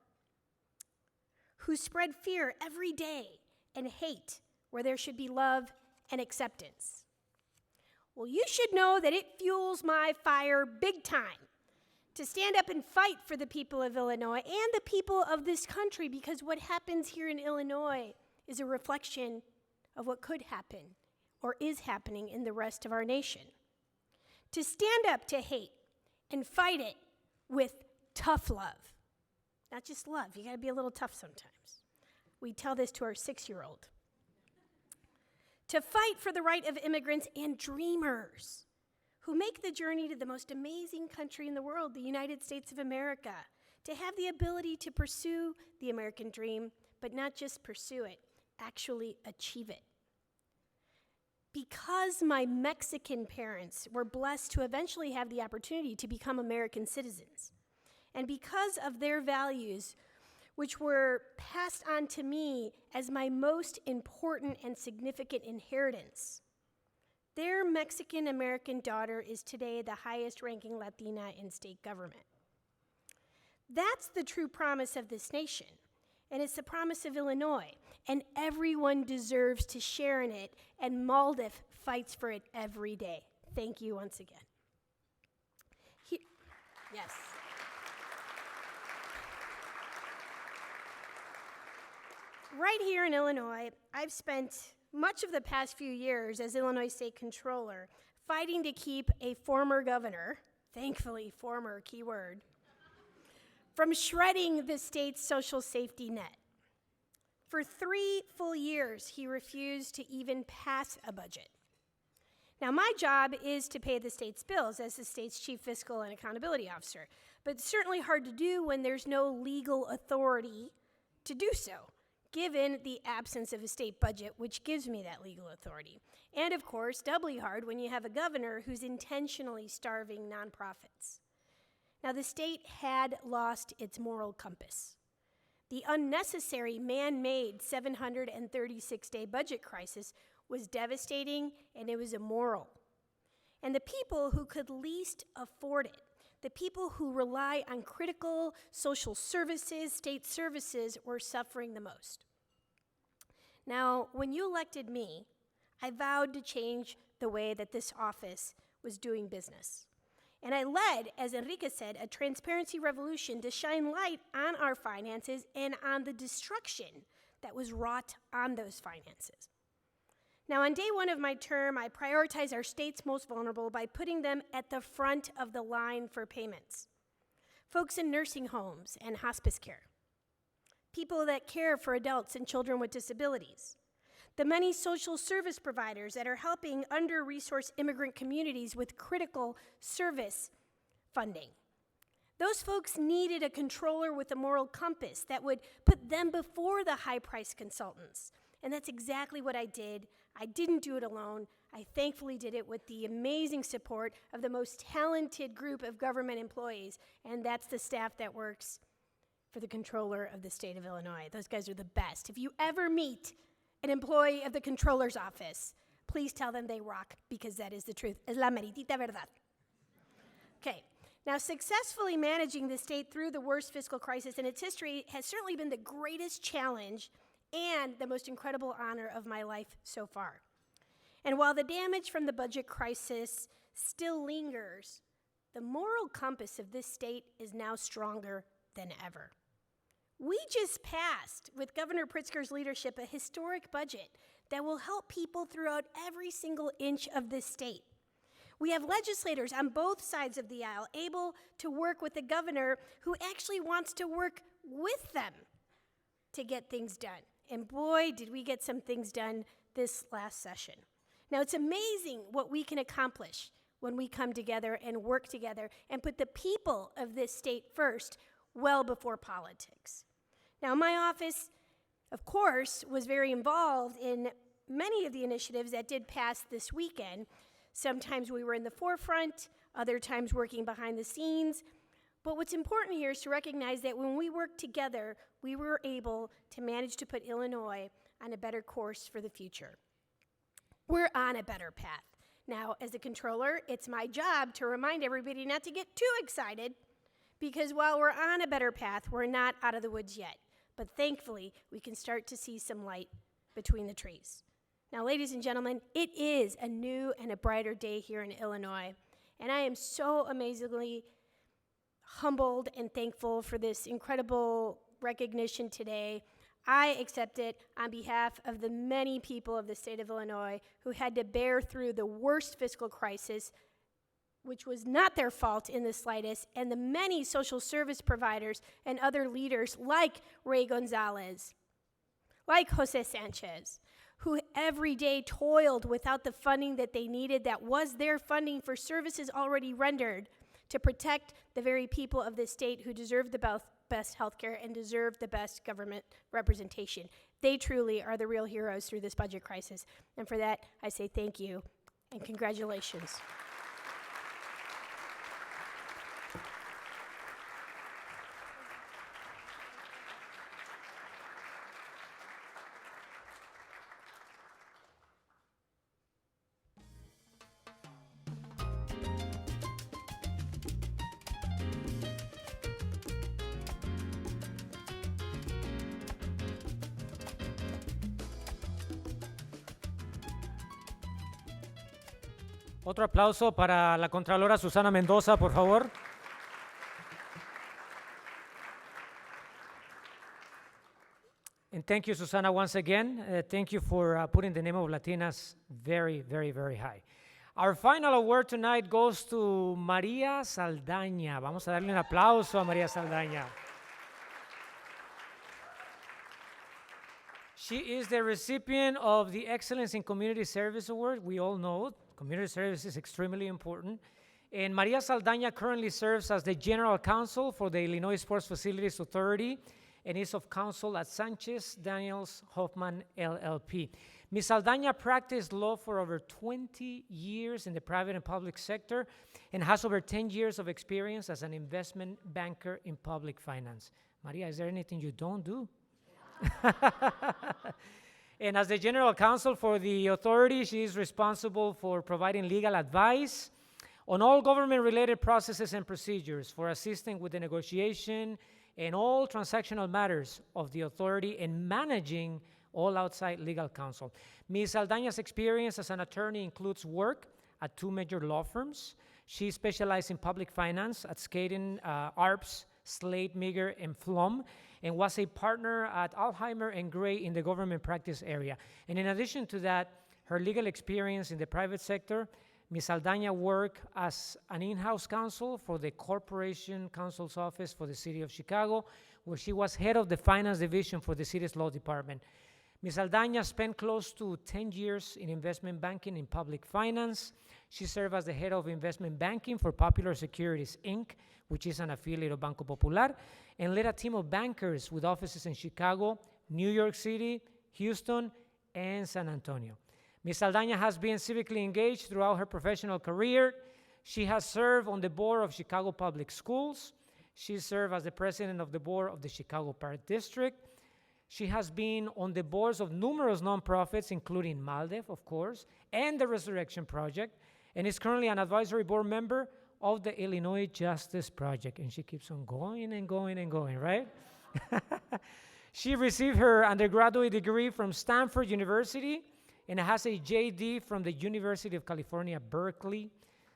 [SPEAKER 12] who spread fear every day and hate where there should be love and acceptance. Well, you should know that it fuels my fire big time to stand up and fight for the people of Illinois and the people of this country, because what happens here in Illinois is a reflection of what could happen or is happening in the rest of our nation. To stand up to hate and fight it with tough love. Not just love, you gotta be a little tough sometimes. We tell this to our 6-year-old. To fight for the right of immigrants and dreamers who make the journey to the most amazing country in the world, the United States of America, to have the ability to pursue the American dream, but not just pursue it, actually achieve it. Because my Mexican parents were blessed to eventually have the opportunity to become American citizens, And because of their values, which were passed on to me as my most important and significant inheritance, their Mexican-American daughter is today the highest-ranking Latina in state government. That's the true promise of this nation, and it's the promise of Illinois, and everyone deserves to share in it, and MALDIF fights for it every day. Thank you once again. Yes. Right here in Illinois, I've spent much of the past few years as Illinois State Controller fighting to keep a former governor, thankfully former keyword, from shredding the state's social safety net. For 3 full years, he refused to even pass a budget. Now, my job is to pay the state's bills as the state's chief fiscal and accountability officer, but it's certainly hard to do when there's no legal authority to do so, given the absence of a state budget, which gives me that legal authority. And of course, doubly hard when you have a governor who's intentionally starving nonprofits. Now, the state had lost its moral compass. The unnecessary man-made 736-day budget crisis was devastating, and it was immoral. And the people who could least afford it, the people who rely on critical social services, state services, were suffering the most. Now, when you elected me, I vowed to change the way that this office was doing business. And I led, as Enrique said, a transparency revolution to shine light on our finances and on the destruction that was wrought on those finances. Now, on day one of my term, I prioritized our state's most vulnerable by putting them at the front of the line for payments. Folks in nursing homes and hospice care, people that care for adults and children with disabilities, the many social service providers that are helping under-resourced immigrant communities with critical service funding. Those folks needed a controller with a moral compass that would put them before the high-priced consultants. And that's exactly what I did. I didn't do it alone. I thankfully did it with the amazing support of the most talented group of government employees, and that's the staff that works for the controller of the state of Illinois. Those guys are the best. If you ever meet an employee of the controller's office, please tell them they rock, because that is the truth. Es la meritita verdad. Okay. Now, successfully managing the state through the worst fiscal crisis in its history has certainly been the greatest challenge and the most incredible honor of my life so far. And while the damage from the budget crisis still lingers, the moral compass of this state is now stronger than ever. We just passed, with Governor Pritzker's leadership, a historic budget that will help people throughout every single inch of this state. We have legislators on both sides of the aisle able to work with the governor who actually wants to work with them to get things done. And boy, did we get some things done this last session. Now, it's amazing what we can accomplish when we come together and work together and put the people of this state first, well before politics. Now, my office, of course, was very involved in many of the initiatives that did pass this weekend. Sometimes we were in the forefront, other times working behind the scenes. But what's important here is to recognize that when we work together, we were able to manage to put Illinois on a better course for the future. We're on a better path. Now, as a controller, it's my job to remind everybody not to get too excited, because while we're on a better path, we're not out of the woods yet. But thankfully, we can start to see some light between the trees. Now, ladies and gentlemen, it is a new and a brighter day here in Illinois, and I am so amazingly humbled and thankful for this incredible recognition today. I accept it on behalf of the many people of the state of Illinois who had to bear through the worst fiscal crisis, which was not their fault in the slightest, and the many social service providers and other leaders like Ray Gonzalez, like Jose Sanchez, who every day toiled without the funding that they needed, that was their funding for services already rendered, to protect the very people of this state who deserve the best health care and deserve the best government representation. They truly are the real heroes through this budget crisis. And for that, I say thank you and congratulations.
[SPEAKER 2] Otro aplauso para la Contralora Susana Mendoza, por favor. And thank you, Susana, once again. Thank you for putting the name of Latinas very, very, very high. Our final award tonight goes to María Saldaña. Vamos a darle un aplauso a María Saldaña. She is the recipient of the Excellence in Community Service Award. We all know community service is extremely important. And María Saldaña currently serves as the General Counsel for the Illinois Sports Facilities Authority and is of counsel at Sanchez Daniels Hoffman LLP. Ms. Saldaña practiced law for over 20 years in the private and public sector and has over 10 years of experience as an investment banker in public finance. Maria, is there anything you don't do? And as the General Counsel for the authority, she is responsible for providing legal advice on all government-related processes and procedures, for assisting with the negotiation and all transactional matters of the authority, and managing all outside legal counsel. Ms. Saldaña's experience as an attorney includes work at 2 major law firms. She specialized in public finance at Skadden, Arps, Slade, Meagher, and Flom, and was a partner at Alzheimer and Gray in the government practice area. And in addition to that, her legal experience in the private sector, Ms. Saldaña worked as an in-house counsel for the Corporation Counsel's Office for the City of Chicago, where she was head of the finance division for the city's law department. Ms. Saldaña spent close to 10 years in investment banking in public finance. She served as the head of investment banking for Popular Securities, Inc., which is an affiliate of Banco Popular, and led a team of bankers with offices in Chicago, New York City, Houston, and San Antonio. Ms. Saldaña has been civically engaged throughout her professional career. She has served on the board of Chicago Public Schools. She served as the president of the board of the Chicago Park District. She has been on the boards of numerous nonprofits, including MALDEF, of course, and the Resurrection Project, and is currently an advisory board member of the Illinois Justice Project. And she keeps on going and going and going, right? She received her undergraduate degree from Stanford University and has a JD from the University of California, Berkeley.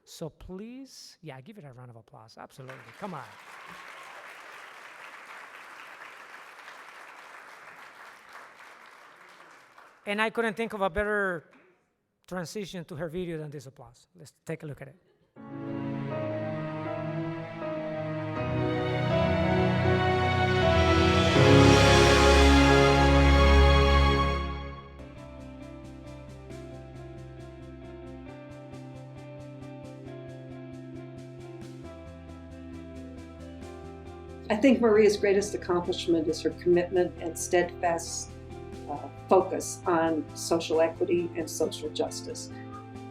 [SPEAKER 2] So please, yeah, give it a round of applause. Absolutely. Come on. And I couldn't think of a better transition to her video than this applause. Let's take a look at it.
[SPEAKER 13] I think Maria's greatest accomplishment is her commitment and steadfast focus on social equity and social justice.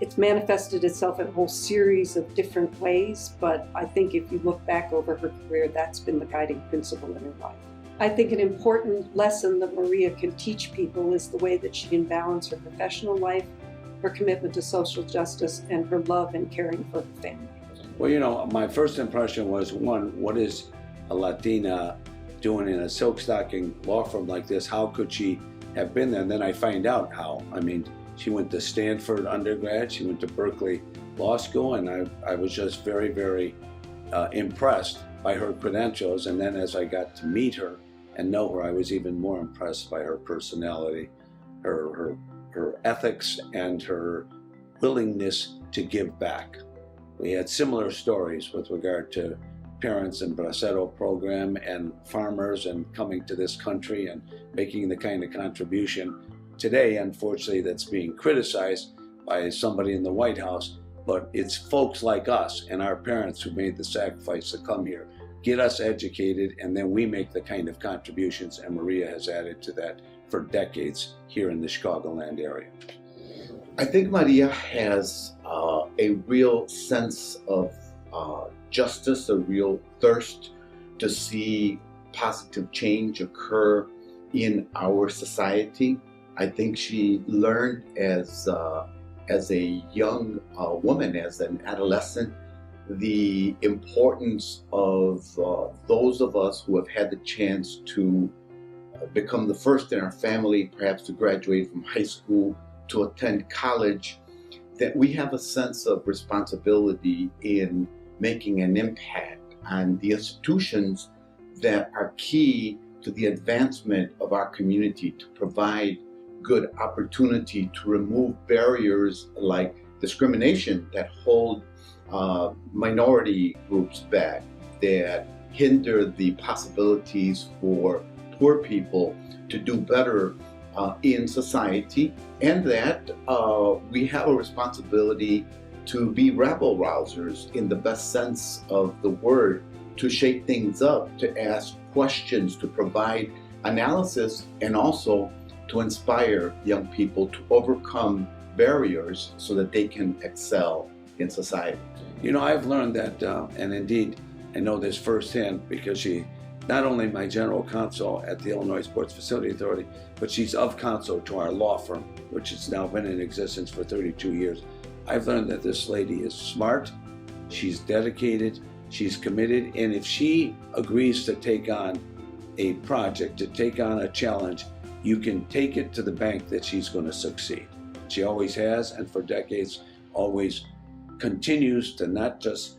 [SPEAKER 13] It's manifested itself in a whole series of different ways, but I think if you look back over her career, that's been the guiding principle in her life. I think an important lesson that Maria can teach people is the way that she can balance her professional life, her commitment to social justice, and her love and caring for her family.
[SPEAKER 14] Well, you know, my first impression was, one, what is a Latina doing in a silk stocking law firm like this? How could she have been there? And then I find out how. I mean, she went to Stanford undergrad, she went to Berkeley Law School, and I was just very, very impressed by her credentials. And then as I got to meet her and know her, I was even more impressed by her personality, her ethics, and her willingness to give back. We had similar stories with regard to parents and Bracero program and farmers and coming to this country and making the kind of contribution today, unfortunately, that's being criticized by somebody in the White House. But it's folks like us and our parents who made the sacrifice to come here, get us educated, and then we make the kind of contributions, and Maria has added to that for decades here in the Chicagoland area.
[SPEAKER 15] I think Maria has a real sense of justice, a real thirst to see positive change occur in our society. I think she learned as a young woman, as an adolescent, the importance of those of us who have had the chance to become the first in our family, perhaps to graduate from high school, to attend college, that we have a sense of responsibility in making an impact on the institutions that are key to the advancement of our community, to provide good opportunity, to remove barriers like discrimination that hold minority groups back, that hinder the possibilities for poor people to do better in society, and that we have a responsibility to be rabble rousers in the best sense of the word, to shake things up, to ask questions, to provide analysis, and also to inspire young people to overcome barriers so that they can excel in society.
[SPEAKER 14] You know, I've learned that, and indeed, I know this firsthand because she, not only my general counsel at the Illinois Sports Facility Authority, but she's of counsel to our law firm, which has now been in existence for 32 years. I've learned that this lady is smart, she's dedicated, she's committed, and if she agrees to take on a project, to take on a challenge, you can take it to the bank that she's going to succeed. She always has, and for decades, always continues to not just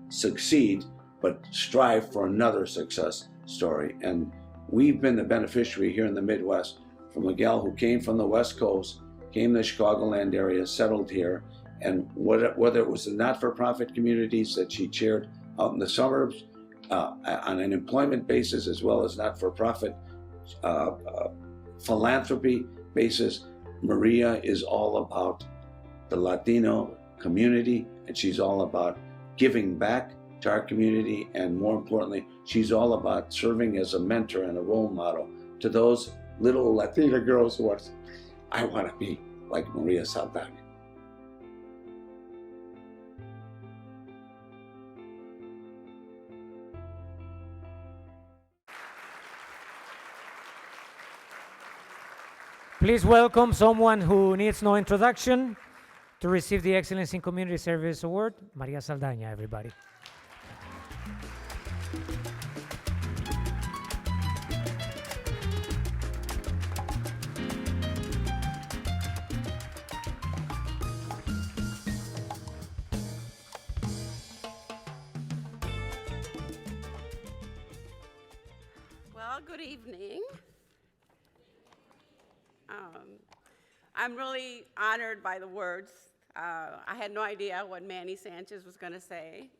[SPEAKER 14] succeed, but strive for another success story. And we've been the beneficiary here in the Midwest from a gal who came from the West Coast, came to the Chicagoland area, settled here, and whether it was the not-for-profit communities that she chaired out in the suburbs, on an employment basis as well as not-for-profit philanthropy basis, Maria is all about the Latino community, and she's all about giving back to our community, and more importantly, she's all about serving as a mentor and a role model to those little Latina girls who are, I want to be like Maria Saldaña.
[SPEAKER 2] Please welcome someone who needs no introduction to receive the Excellence in Community Service Award, Maria Saldaña, everybody.
[SPEAKER 16] Well, good evening. I'm really honored by the words. I had no idea what Manny Sanchez was going to say.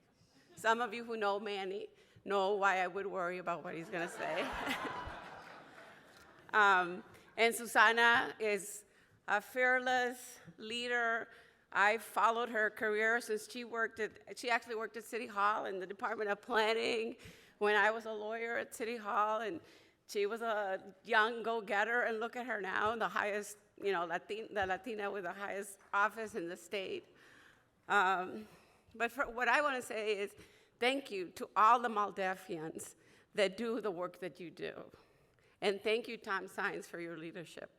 [SPEAKER 16] Some of you who know Manny know why I would worry about what he's going to say. And Susana is a fearless leader. I followed her career since she actually worked at City Hall in the Department of Planning when I was a lawyer at City Hall, and she was a young go-getter, and look at her now, the highest, the Latina with the highest office in the state. But what I want to say is thank you to all the Maldefians that do the work that you do. And thank you, Tom Sines, for your leadership.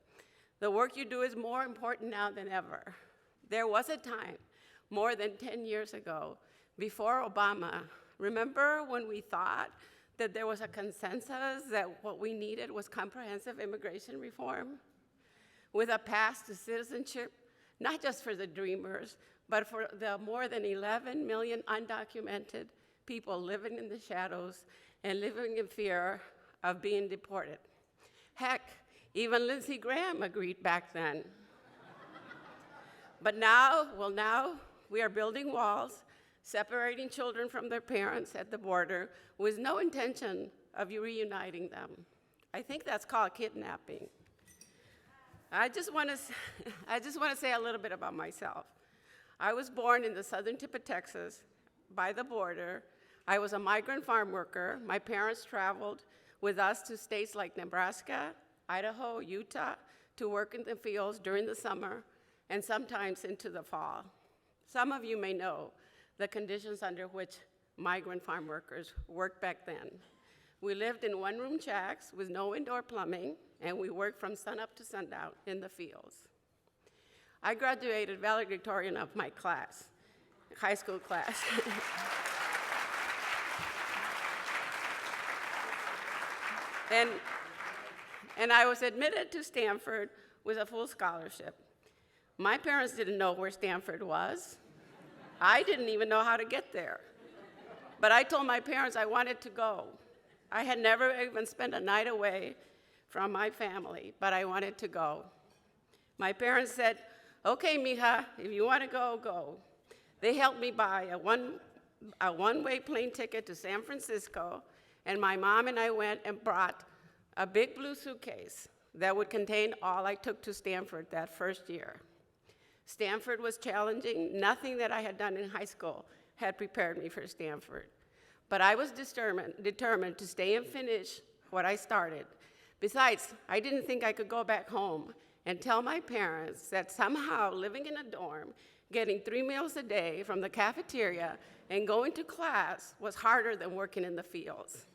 [SPEAKER 16] The work you do is more important now than ever. There was a time, more than 10 years ago, before Obama, remember when we thought that there was a consensus that what we needed was comprehensive immigration reform with a path to citizenship, not just for the dreamers, but for the more than 11 million undocumented people living in the shadows and living in fear of being deported. Heck, even Lindsey Graham agreed back then. But now we are building walls, separating children from their parents at the border with no intention of reuniting them. I think that's called kidnapping. I just want to say a little bit about myself. I was born in the southern tip of Texas by the border. I was a migrant farm worker. My parents traveled with us to states like Nebraska, Idaho, Utah, to work in the fields during the summer and sometimes into the fall. Some of you may know the conditions under which migrant farm workers worked back then. We lived in one-room shacks with no indoor plumbing, and we worked from sunup to sundown in the fields. I graduated valedictorian of my class, high school class. And I was admitted to Stanford with a full scholarship. My parents didn't know where Stanford was. I didn't even know how to get there. But I told my parents I wanted to go. I had never even spent a night away from my family, but I wanted to go. My parents said, okay, mija, if you want to go, go. They helped me buy a one-way plane ticket to San Francisco, and my mom and I went and brought a big blue suitcase that would contain all I took to Stanford that first year. Stanford was challenging. Nothing that I had done in high school had prepared me for Stanford. But I was determined to stay and finish what I started. Besides, I didn't think I could go back home and tell my parents that somehow living in a dorm, getting 3 meals a day from the cafeteria, and going to class was harder than working in the fields.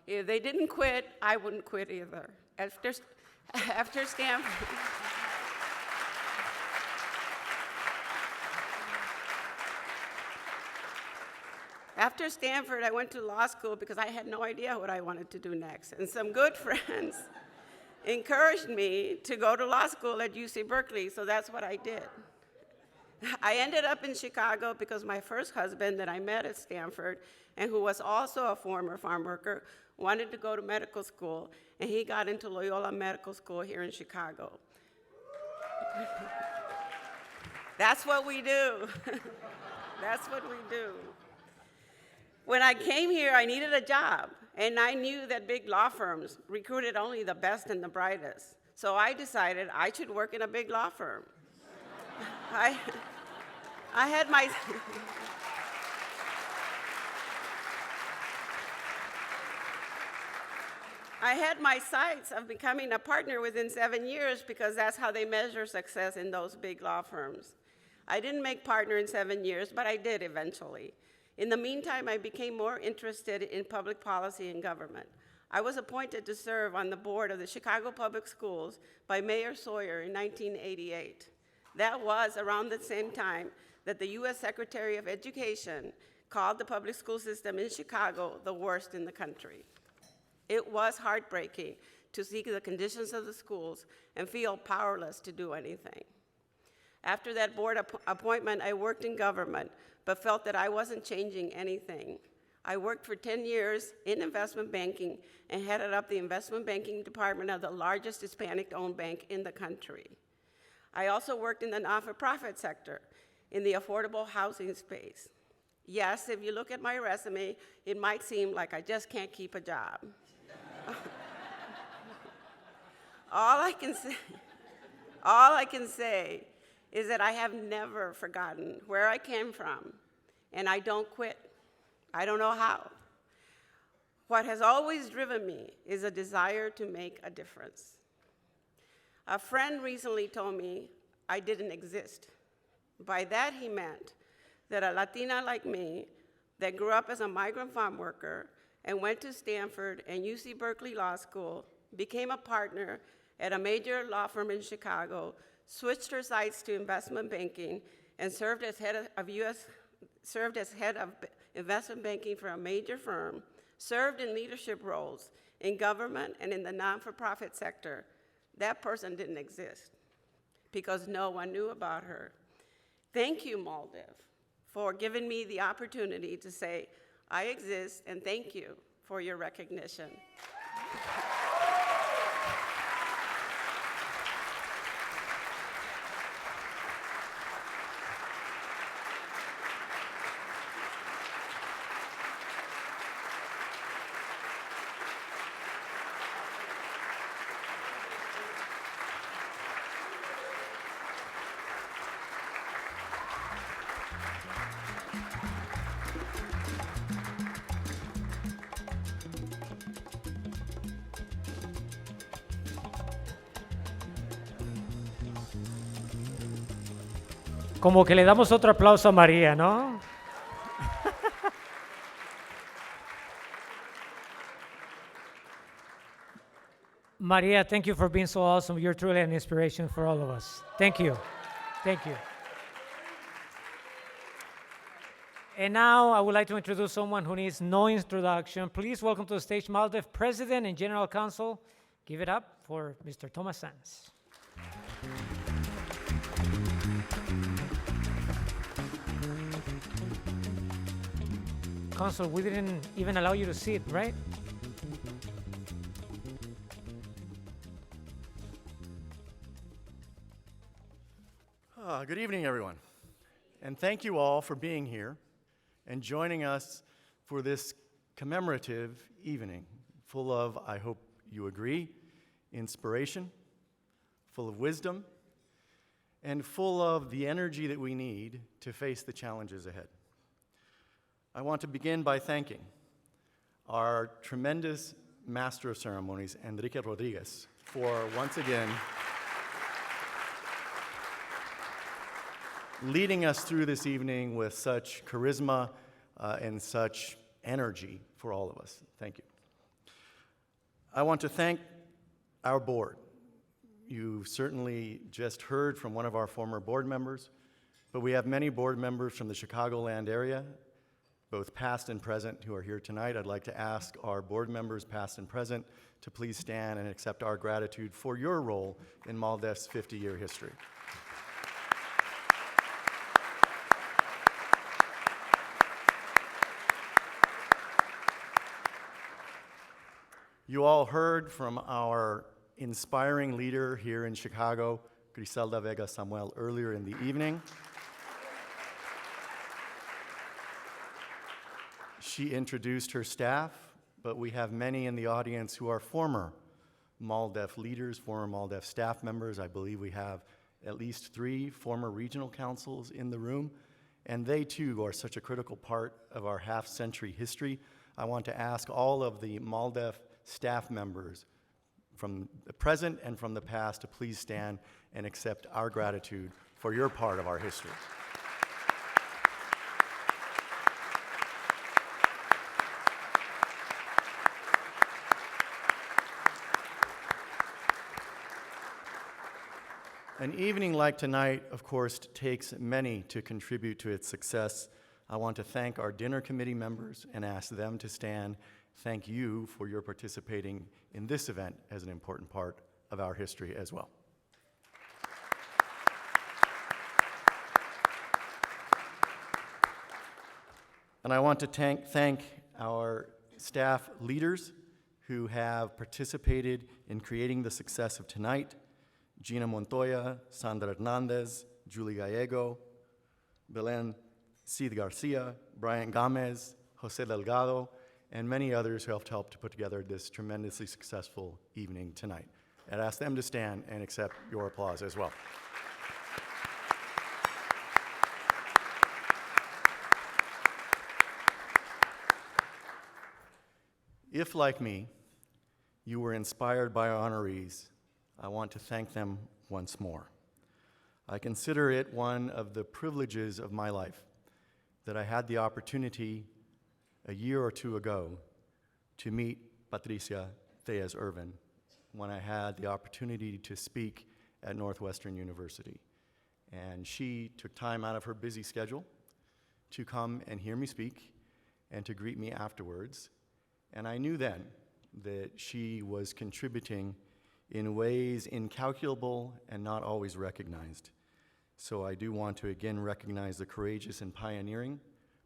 [SPEAKER 16] If they didn't quit, I wouldn't quit either. After Stanford, After Stanford, I went to law school because I had no idea what I wanted to do next. And some good friends encouraged me to go to law school at UC Berkeley, so that's what I did. I ended up in Chicago because my first husband that I met at Stanford, and who was also a former farm worker, wanted to go to medical school, and he got into Loyola Medical School here in Chicago. That's what we do. That's what we do. When I came here, I needed a job, and I knew that big law firms recruited only the best and the brightest. So I decided I should work in a big law firm. I had my... I had my sights of becoming a partner within 7 years because that's how they measure success in those big law firms. I didn't make partner in 7 years, but I did eventually. In the meantime, I became more interested in public policy and government. I was appointed to serve on the board of the Chicago Public Schools by Mayor Sawyer in 1988. That was around the same time that the U.S. Secretary of Education called the public school system in Chicago the worst in the country. It was heartbreaking to see the conditions of the schools and feel powerless to do anything. After that board appointment, I worked in government, but felt that I wasn't changing anything. I worked for 10 years in investment banking and headed up the investment banking department of the largest Hispanic-owned bank in the country. I also worked in the not-for-profit sector in the affordable housing space. Yes, if you look at my resume, it might seem like I just can't keep a job. All I can say is that I have never forgotten where I came from, and I don't quit. I don't know how. What has always driven me is a desire to make a difference. A friend recently told me I didn't exist. By that, he meant that a Latina like me that grew up as a migrant farm worker and went to Stanford and UC Berkeley Law School, became a partner at a major law firm in Chicago, switched her sights to investment banking, and served as head of investment banking for a major firm, served in leadership roles in government and in the non-for-profit sector. That person didn't exist because no one knew about her. Thank you, Maldiv, for giving me the opportunity to say, I exist, and thank you for your recognition.
[SPEAKER 2] Como que le damos otro aplauso a María, ¿no? Maria, thank you for being so awesome. You're truly an inspiration for all of us. Thank you. Thank you. And now I would like to introduce someone who needs no introduction. Please welcome to the stage Maldiv President and General Counsel. Give it up for Mr. Thomas Sands. Consul, we didn't even allow you to sit, right?
[SPEAKER 17] Good evening, everyone. And thank you all for being here and joining us for this commemorative evening, full of, I hope you agree, inspiration, full of wisdom, and full of the energy that we need to face the challenges ahead. I want to begin by thanking our tremendous Master of Ceremonies, Enrique Rodriguez, for once again leading us through this evening with such charisma and such energy for all of us. Thank you. I want to thank our board. You certainly just heard from one of our former board members, but we have many board members from the Chicagoland area, both past and present, who are here tonight. I'd like to ask our board members, past and present, to please stand and accept our gratitude for your role in MALDEF's 50-year history. You all heard from our inspiring leader here in Chicago, Griselda Vega Samuel, earlier in the evening. She introduced her staff, but we have many in the audience who are former MALDEF leaders, former MALDEF staff members. I believe we have at least 3 former regional councils in the room, and they too are such a critical part of our half-century history. I want to ask all of the MALDEF staff members from the present and from the past to please stand and accept our gratitude for your part of our history. An evening like tonight, of course, takes many to contribute to its success. I want to thank our dinner committee members and ask them to stand. Thank you for your participating in this event as an important part of our history as well. And I want to thank our staff leaders who have participated in creating the success of tonight: Gina Montoya, Sandra Hernandez, Julie Gallego, Belen Cid Garcia, Brian Gomez, Jose Delgado, and many others who have helped to put together this tremendously successful evening tonight. I'd ask them to stand and accept your applause as well. If, like me, you were inspired by our honorees, I want to thank them once more. I consider it one of the privileges of my life that I had the opportunity a year or 2 ago to meet Patricia Theas Irvin when I had the opportunity to speak at Northwestern University. And she took time out of her busy schedule to come and hear me speak and to greet me afterwards. And I knew then that she was contributing in ways incalculable and not always recognized. So I do want to again recognize the courageous and pioneering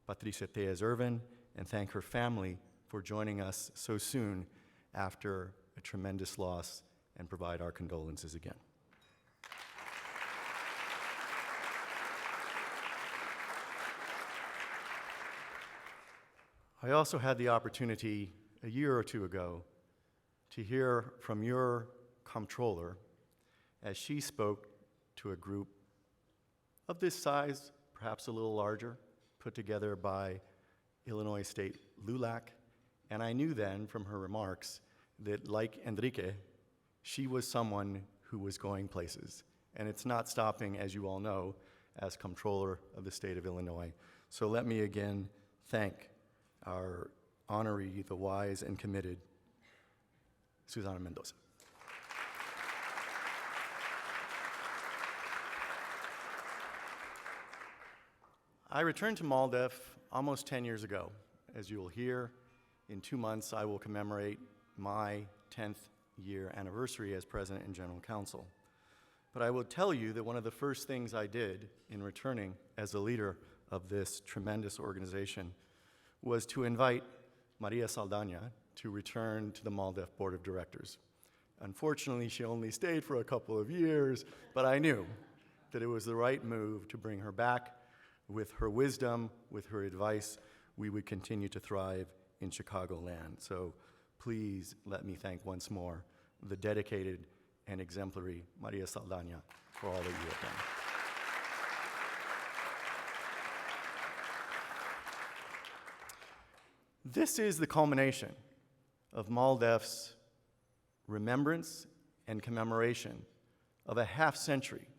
[SPEAKER 17] Patricia Theas Irvin and thank her family for joining us so soon after a tremendous loss and provide our condolences again. I also had the opportunity a year or 2 ago to hear from your comptroller as she spoke to a group of this size, perhaps a little larger, put together by Illinois State LULAC, and I knew then from her remarks that, like Enrique, she was someone who was going places. And it's not stopping, as you all know, as comptroller of the state of Illinois. So let me again thank our honoree, the wise and committed Susana Mendoza. I returned to MALDEF almost 10 years ago. As you will hear, in 2 months I will commemorate my 10th year anniversary as President and General Counsel. But I will tell you that one of the first things I did in returning as the leader of this tremendous organization was to invite Maria Saldaña to return to the MALDEF Board of Directors. Unfortunately, she only stayed for a couple of years, but I knew that it was the right move to bring her back. With her wisdom, with her advice, we would continue to thrive in Chicagoland. So please let me thank once more the dedicated and exemplary Maria Saldaña for all that you have done. This is the culmination of MALDEF's remembrance and commemoration of a half-century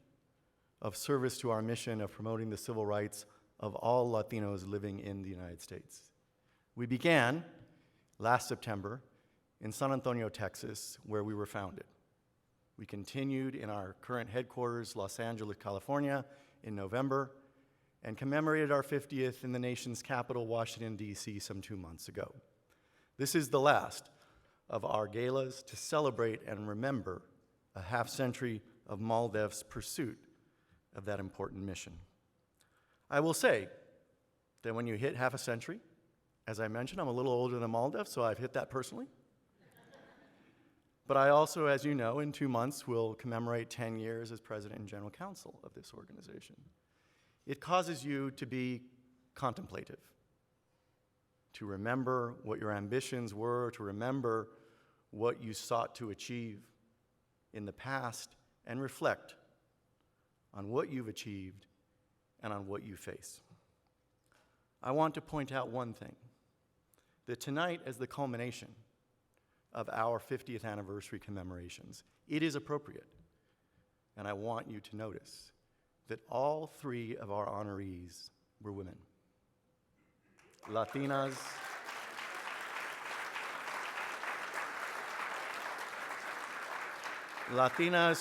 [SPEAKER 17] of service to our mission of promoting the civil rights of all Latinos living in the United States. We began last September in San Antonio, Texas, where we were founded. We continued in our current headquarters, Los Angeles, California, in November, and commemorated our 50th in the nation's capital, Washington, D.C., some 2 months ago. This is the last of our galas to celebrate and remember a half-century of MALDEF's pursuit of that important mission. I will say that when you hit half a century, as I mentioned, I'm a little older than MALDEF, so I've hit that personally. But I also, as you know, in 2 months will commemorate 10 years as President and General Counsel of this organization. It causes you to be contemplative, to remember what your ambitions were, to remember what you sought to achieve in the past, and reflect on what you've achieved and on what you face. I want to point out one thing, that tonight, as the culmination of our 50th anniversary commemorations, it is appropriate, and I want you to notice, that all 3 of our honorees were women. Latinas,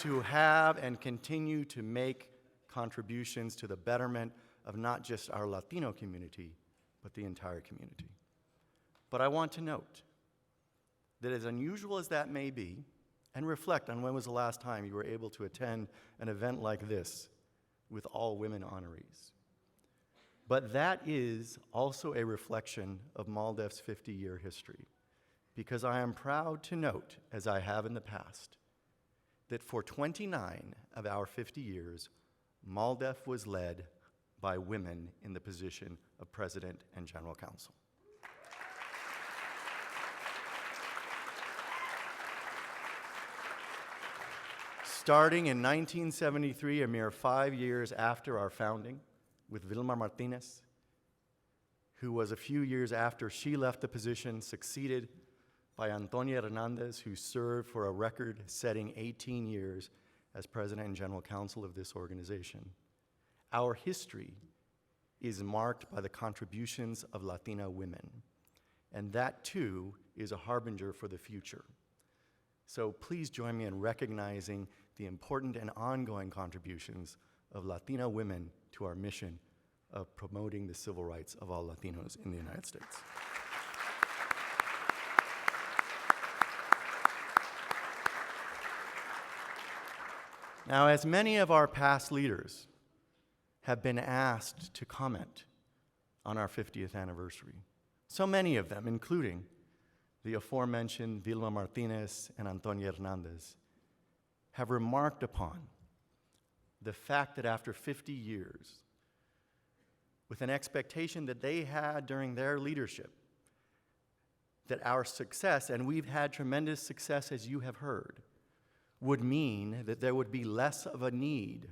[SPEAKER 17] who have and continue to make contributions to the betterment of not just our Latino community, but the entire community. But I want to note that as unusual as that may be, and reflect on when was the last time you were able to attend an event like this with all women honorees. But that is also a reflection of MALDEF's 50-year history, because I am proud to note, as I have in the past, that for 29 of our 50 years, MALDEF was led by women in the position of President and General Counsel. Starting in 1973, a mere 5 years after our founding, with Vilma Martinez, who was a few years after she left the position, succeeded by Antonia Hernandez, who served for a record-setting 18 years as President and General Counsel of this organization. Our history is marked by the contributions of Latina women, and that too is a harbinger for the future. So please join me in recognizing the important and ongoing contributions of Latina women to our mission of promoting the civil rights of all Latinos in the United States. Now, as many of our past leaders have been asked to comment on our 50th anniversary, so many of them, including the aforementioned Vilma Martinez and Antonia Hernandez, have remarked upon the fact that after 50 years, with an expectation that they had during their leadership, that our success, and we've had tremendous success as you have heard, would mean that there would be less of a need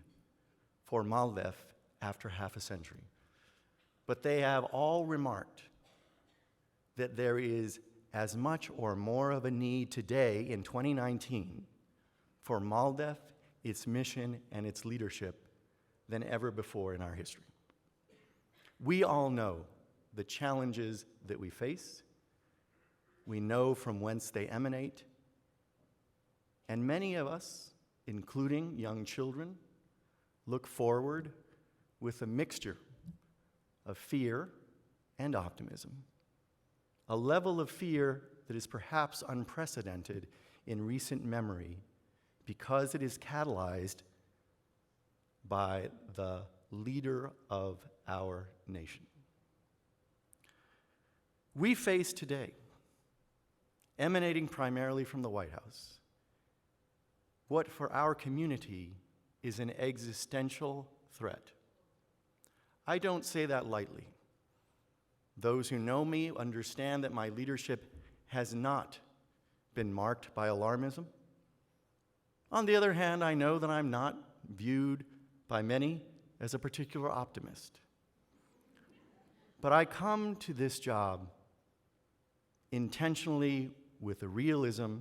[SPEAKER 17] for MALDEF after half a century. But they have all remarked that there is as much or more of a need today in 2019 for MALDEF, its mission, and its leadership than ever before in our history. We all know the challenges that we face. We know from whence they emanate. And many of us, including young children, look forward with a mixture of fear and optimism, a level of fear that is perhaps unprecedented in recent memory because it is catalyzed by the leader of our nation. We face today, emanating primarily from the White House, what for our community is an existential threat. I don't say that lightly. Those who know me understand that my leadership has not been marked by alarmism. On the other hand, I know that I'm not viewed by many as a particular optimist. But I come to this job intentionally with a realism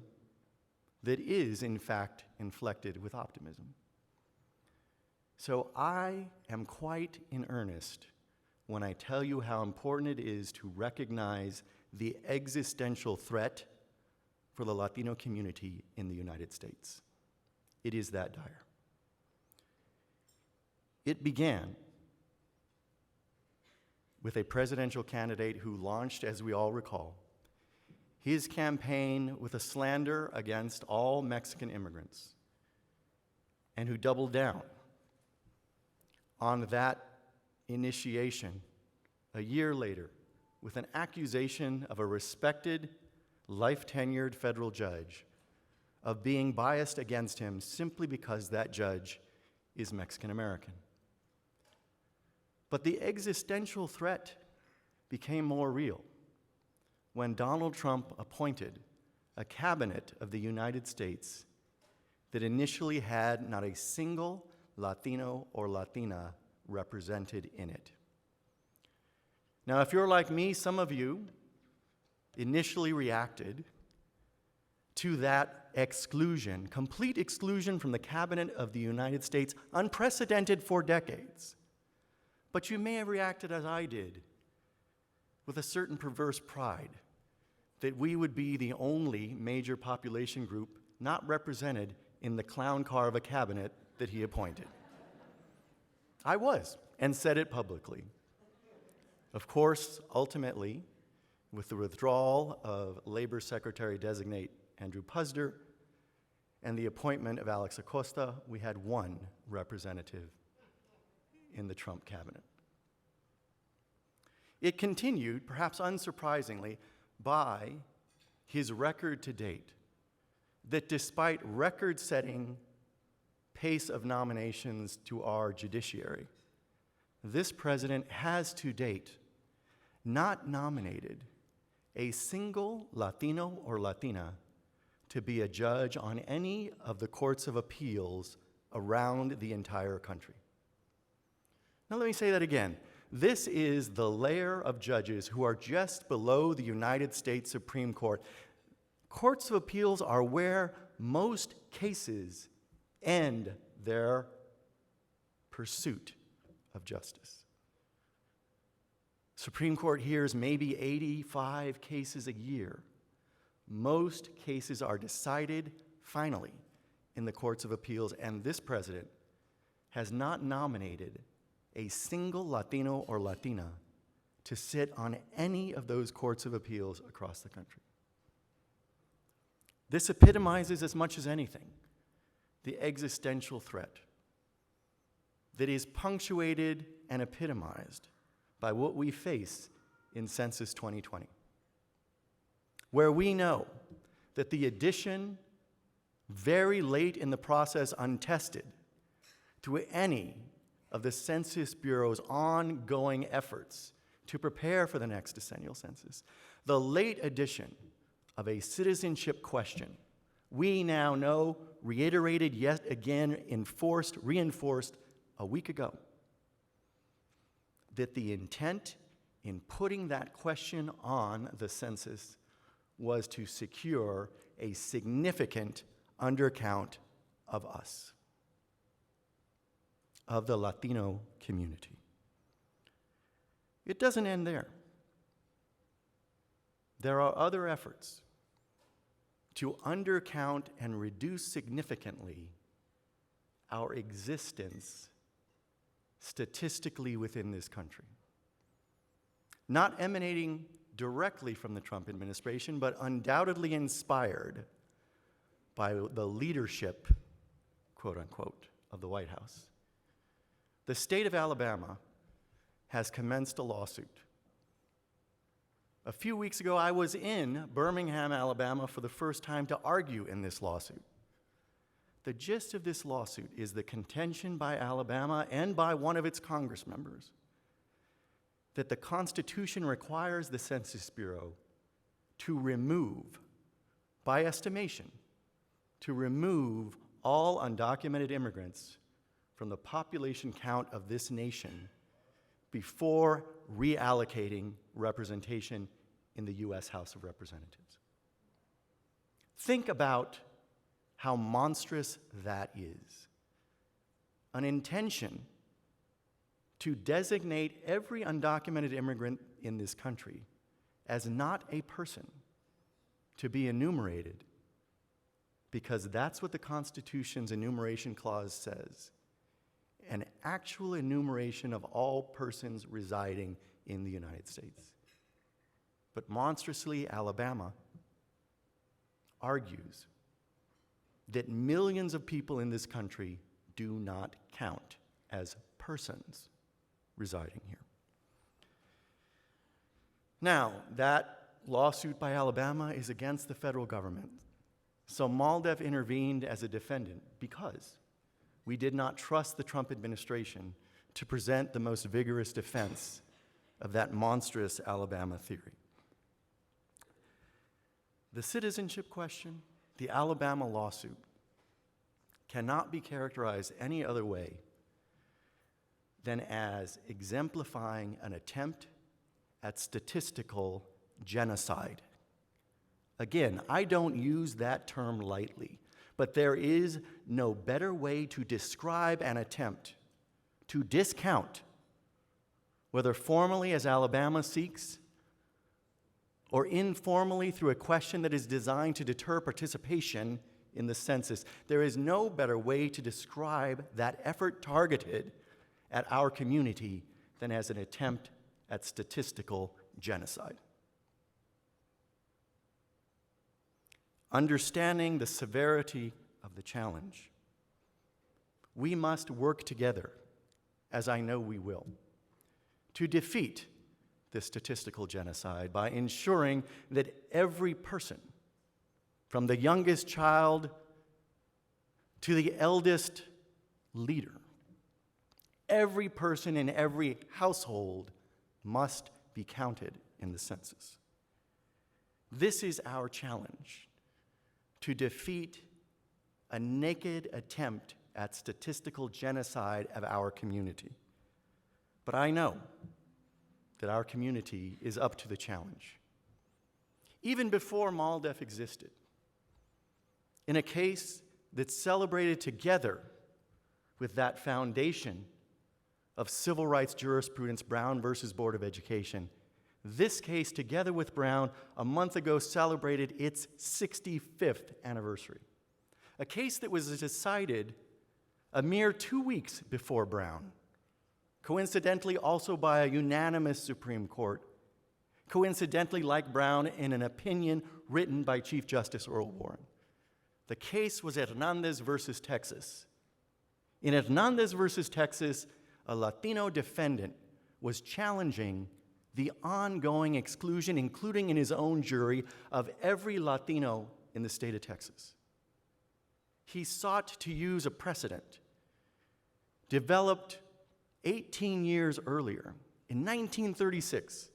[SPEAKER 17] that is, in fact, inflected with optimism. So I am quite in earnest when I tell you how important it is to recognize the existential threat for the Latino community in the United States. It is that dire. It began with a presidential candidate who launched, as we all recall, his campaign with a slander against all Mexican immigrants, and who doubled down on that initiation a year later with an accusation of a respected, life-tenured federal judge of being biased against him simply because that judge is Mexican American. But the existential threat became more real when Donald Trump appointed a cabinet of the United States that initially had not a single Latino or Latina represented in it. Now, if you're like me, some of you initially reacted to that exclusion, complete exclusion from the cabinet of the United States, unprecedented for decades. But you may have reacted as I did, with a certain perverse pride that we would be the only major population group not represented in the clown car of a cabinet that he appointed. I was, and said it publicly. Of course, ultimately, with the withdrawal of Labor Secretary-designate Andrew Puzder and the appointment of Alex Acosta, we had one representative in the Trump cabinet. It continued, perhaps unsurprisingly, by his record to date, that despite record-setting pace of nominations to our judiciary, this president has to date not nominated a single Latino or Latina to be a judge on any of the courts of appeals around the entire country. Now let me say that again. This is the layer of judges who are just below the United States Supreme Court. Courts of appeals are where most cases end their pursuit of justice. Supreme Court hears maybe 85 cases a year. Most cases are decided finally in the courts of appeals, and this president has not nominated a single Latino or Latina to sit on any of those courts of appeals across the country. This epitomizes as much as anything the existential threat that is punctuated and epitomized by what we face in Census 2020, where we know that the addition, very late in the process untested, to any of the Census Bureau's ongoing efforts to prepare for the next decennial census, the late addition of a citizenship question, we now know, reiterated yet again, reinforced a week ago, that the intent in putting that question on the census was to secure a significant undercount of us, of the Latino community. It doesn't end there. There are other efforts to undercount and reduce significantly our existence statistically within this country. Not emanating directly from the Trump administration, but undoubtedly inspired by the leadership, quote unquote, of the White House. The state of Alabama has commenced a lawsuit A few weeks ago, I was in Birmingham, Alabama for the first time to argue in this lawsuit. The gist of this lawsuit is the contention by Alabama and by one of its Congress members that the Constitution requires the Census Bureau to remove, by estimation, to remove all undocumented immigrants from the population count of this nation before reallocating representation in the U.S. House of Representatives. Think about how monstrous that is. An intention to designate every undocumented immigrant in this country as not a person to be enumerated, because that's what the Constitution's enumeration clause says. An actual enumeration of all persons residing in the United States. But monstrously, Alabama argues that millions of people in this country do not count as persons residing here. Now, that lawsuit by Alabama is against the federal government. So MALDEF intervened as a defendant because we did not trust the Trump administration to present the most vigorous defense of that monstrous Alabama theory. The citizenship question, the Alabama lawsuit, cannot be characterized any other way than as exemplifying an attempt at statistical genocide. Again, I don't use that term lightly. But there is no better way to describe an attempt to discount, whether formally as Alabama seeks, or informally through a question that is designed to deter participation in the census. There is no better way to describe that effort targeted at our community than as an attempt at statistical genocide. Understanding the severity of the challenge, we must work together, as I know we will, to defeat this statistical genocide by ensuring that every person, from the youngest child to the eldest leader, every person in every household must be counted in the census. This is our challenge, to defeat a naked attempt at statistical genocide of our community. But I know that our community is up to the challenge. Even before MALDEF existed, in a case that's celebrated together with that foundation of civil rights jurisprudence, Brown versus Board of Education, this case, together with Brown, a month ago celebrated its 65th anniversary. A case that was decided a mere 2 weeks before Brown, coincidentally also by a unanimous Supreme Court, coincidentally like Brown in an opinion written by Chief Justice Earl Warren. The case was Hernandez versus Texas. In Hernandez versus Texas, a Latino defendant was challenging the ongoing exclusion, including in his own jury, of every Latino in the state of Texas. He sought to use a precedent developed 18 years earlier, in 1936,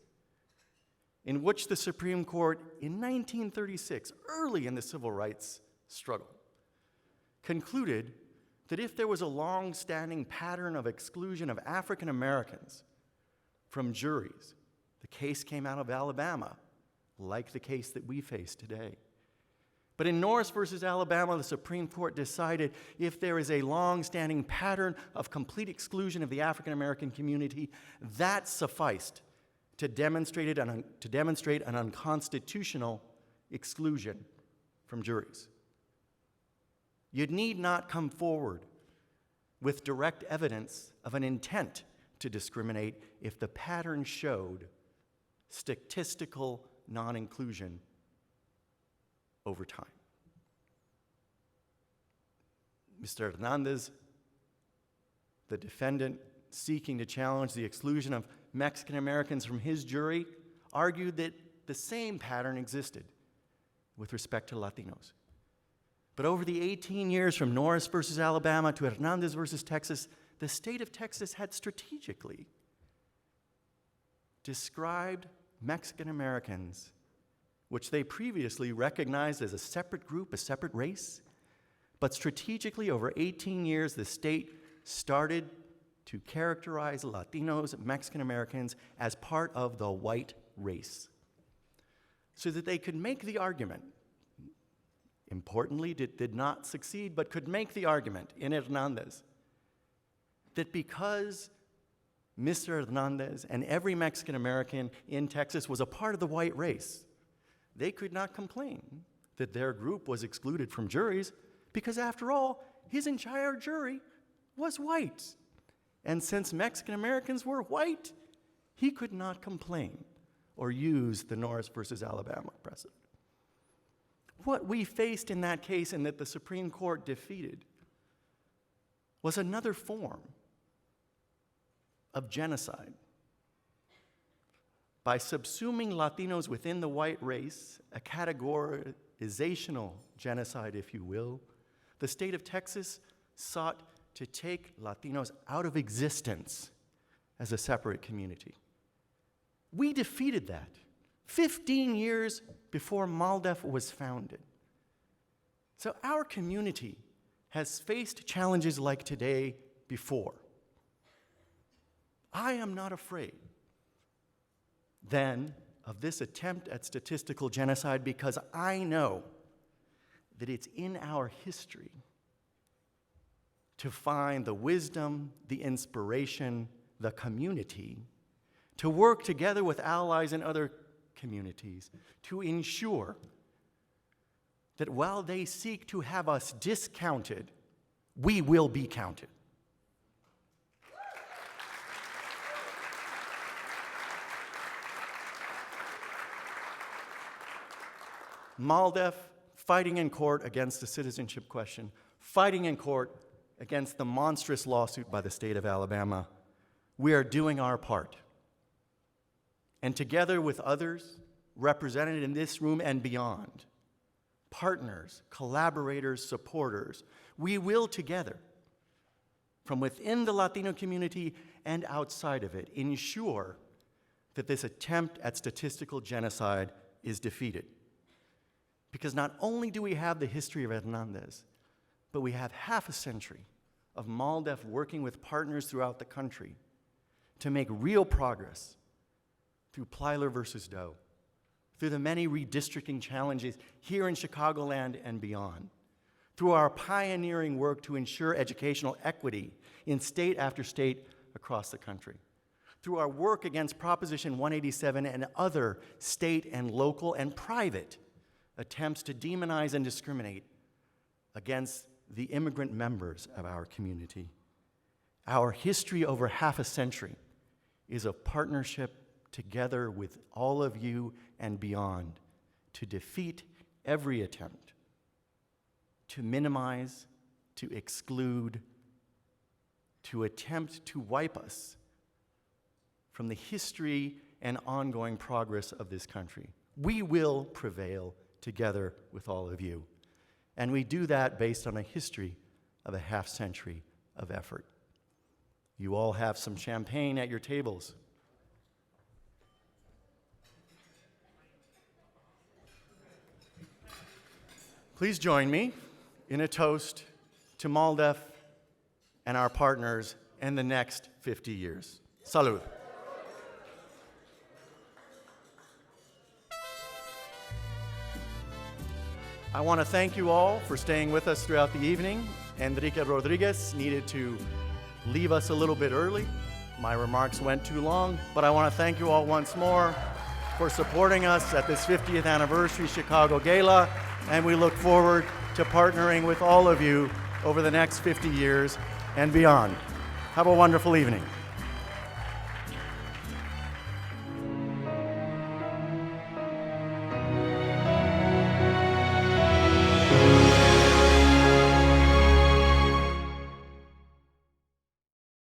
[SPEAKER 17] in which the Supreme Court, in 1936, early in the civil rights struggle, concluded that if there was a long-standing pattern of exclusion of African Americans from juries, the case came out of Alabama, like the case that we face today. But in Norris versus Alabama, the Supreme Court decided if there is a long-standing pattern of complete exclusion of the African American community, that sufficed to demonstrate an unconstitutional exclusion from juries. You need not come forward with direct evidence of an intent to discriminate if the pattern showed statistical non-inclusion over time. Mr. Hernandez, the defendant seeking to challenge the exclusion of Mexican Americans from his jury, argued that the same pattern existed with respect to Latinos. But over the 18 years from Norris versus Alabama to Hernandez versus Texas, the state of Texas had strategically described Mexican Americans, which they previously recognized as a separate group, a separate race. But strategically, over 18 years, the state started to characterize Latinos, Mexican Americans, as part of the white race, so that they could make the argument, importantly, did not succeed, but could make the argument in Hernandez that because Mr. Hernandez and every Mexican American in Texas was a part of the white race, they could not complain that their group was excluded from juries because, after all, his entire jury was white. And since Mexican Americans were white, he could not complain or use the Norris versus Alabama precedent. What we faced in that case, and that the Supreme Court defeated, was another form of genocide. By subsuming Latinos within the white race, a categorizational genocide, if you will, the state of Texas sought to take Latinos out of existence as a separate community. We defeated that 15 years before MALDEF was founded. So our community has faced challenges like today before. I am not afraid then of this attempt at statistical genocide because I know that it's in our history to find the wisdom, the inspiration, the community, to work together with allies in other communities to ensure that while they seek to have us discounted, we will be counted. MALDEF fighting in court against the citizenship question, fighting in court against the monstrous lawsuit by the state of Alabama. We are doing our part. And together with others represented in this room and beyond, partners, collaborators, supporters, we will together, from within the Latino community and outside of it, ensure that this attempt at statistical genocide is defeated. Because not only do we have the history of Hernandez, but we have half a century of MALDEF working with partners throughout the country to make real progress through Plyler versus Doe, through the many redistricting challenges here in Chicagoland and beyond, through our pioneering work to ensure educational equity in state after state across the country, through our work against Proposition 187 and other state and local and private attempts to demonize and discriminate against the immigrant members of our community. Our history over half a century is a partnership together with all of you and beyond to defeat every attempt to minimize, to exclude, to attempt to wipe us from the history and ongoing progress of this country. We will prevail together with all of you. And we do that based on a history of a half century of effort. You all have some champagne at your tables. Please join me in a toast to MALDEF and our partners in the next 50 years. Salud. I want to thank you all for staying with us throughout the evening. Enrique Rodriguez needed to leave us a little bit early. My remarks went too long, but I want to thank you all once more for supporting us at this 50th anniversary Chicago Gala, and we look forward to partnering with all of you over the next 50 years and beyond. Have a wonderful evening.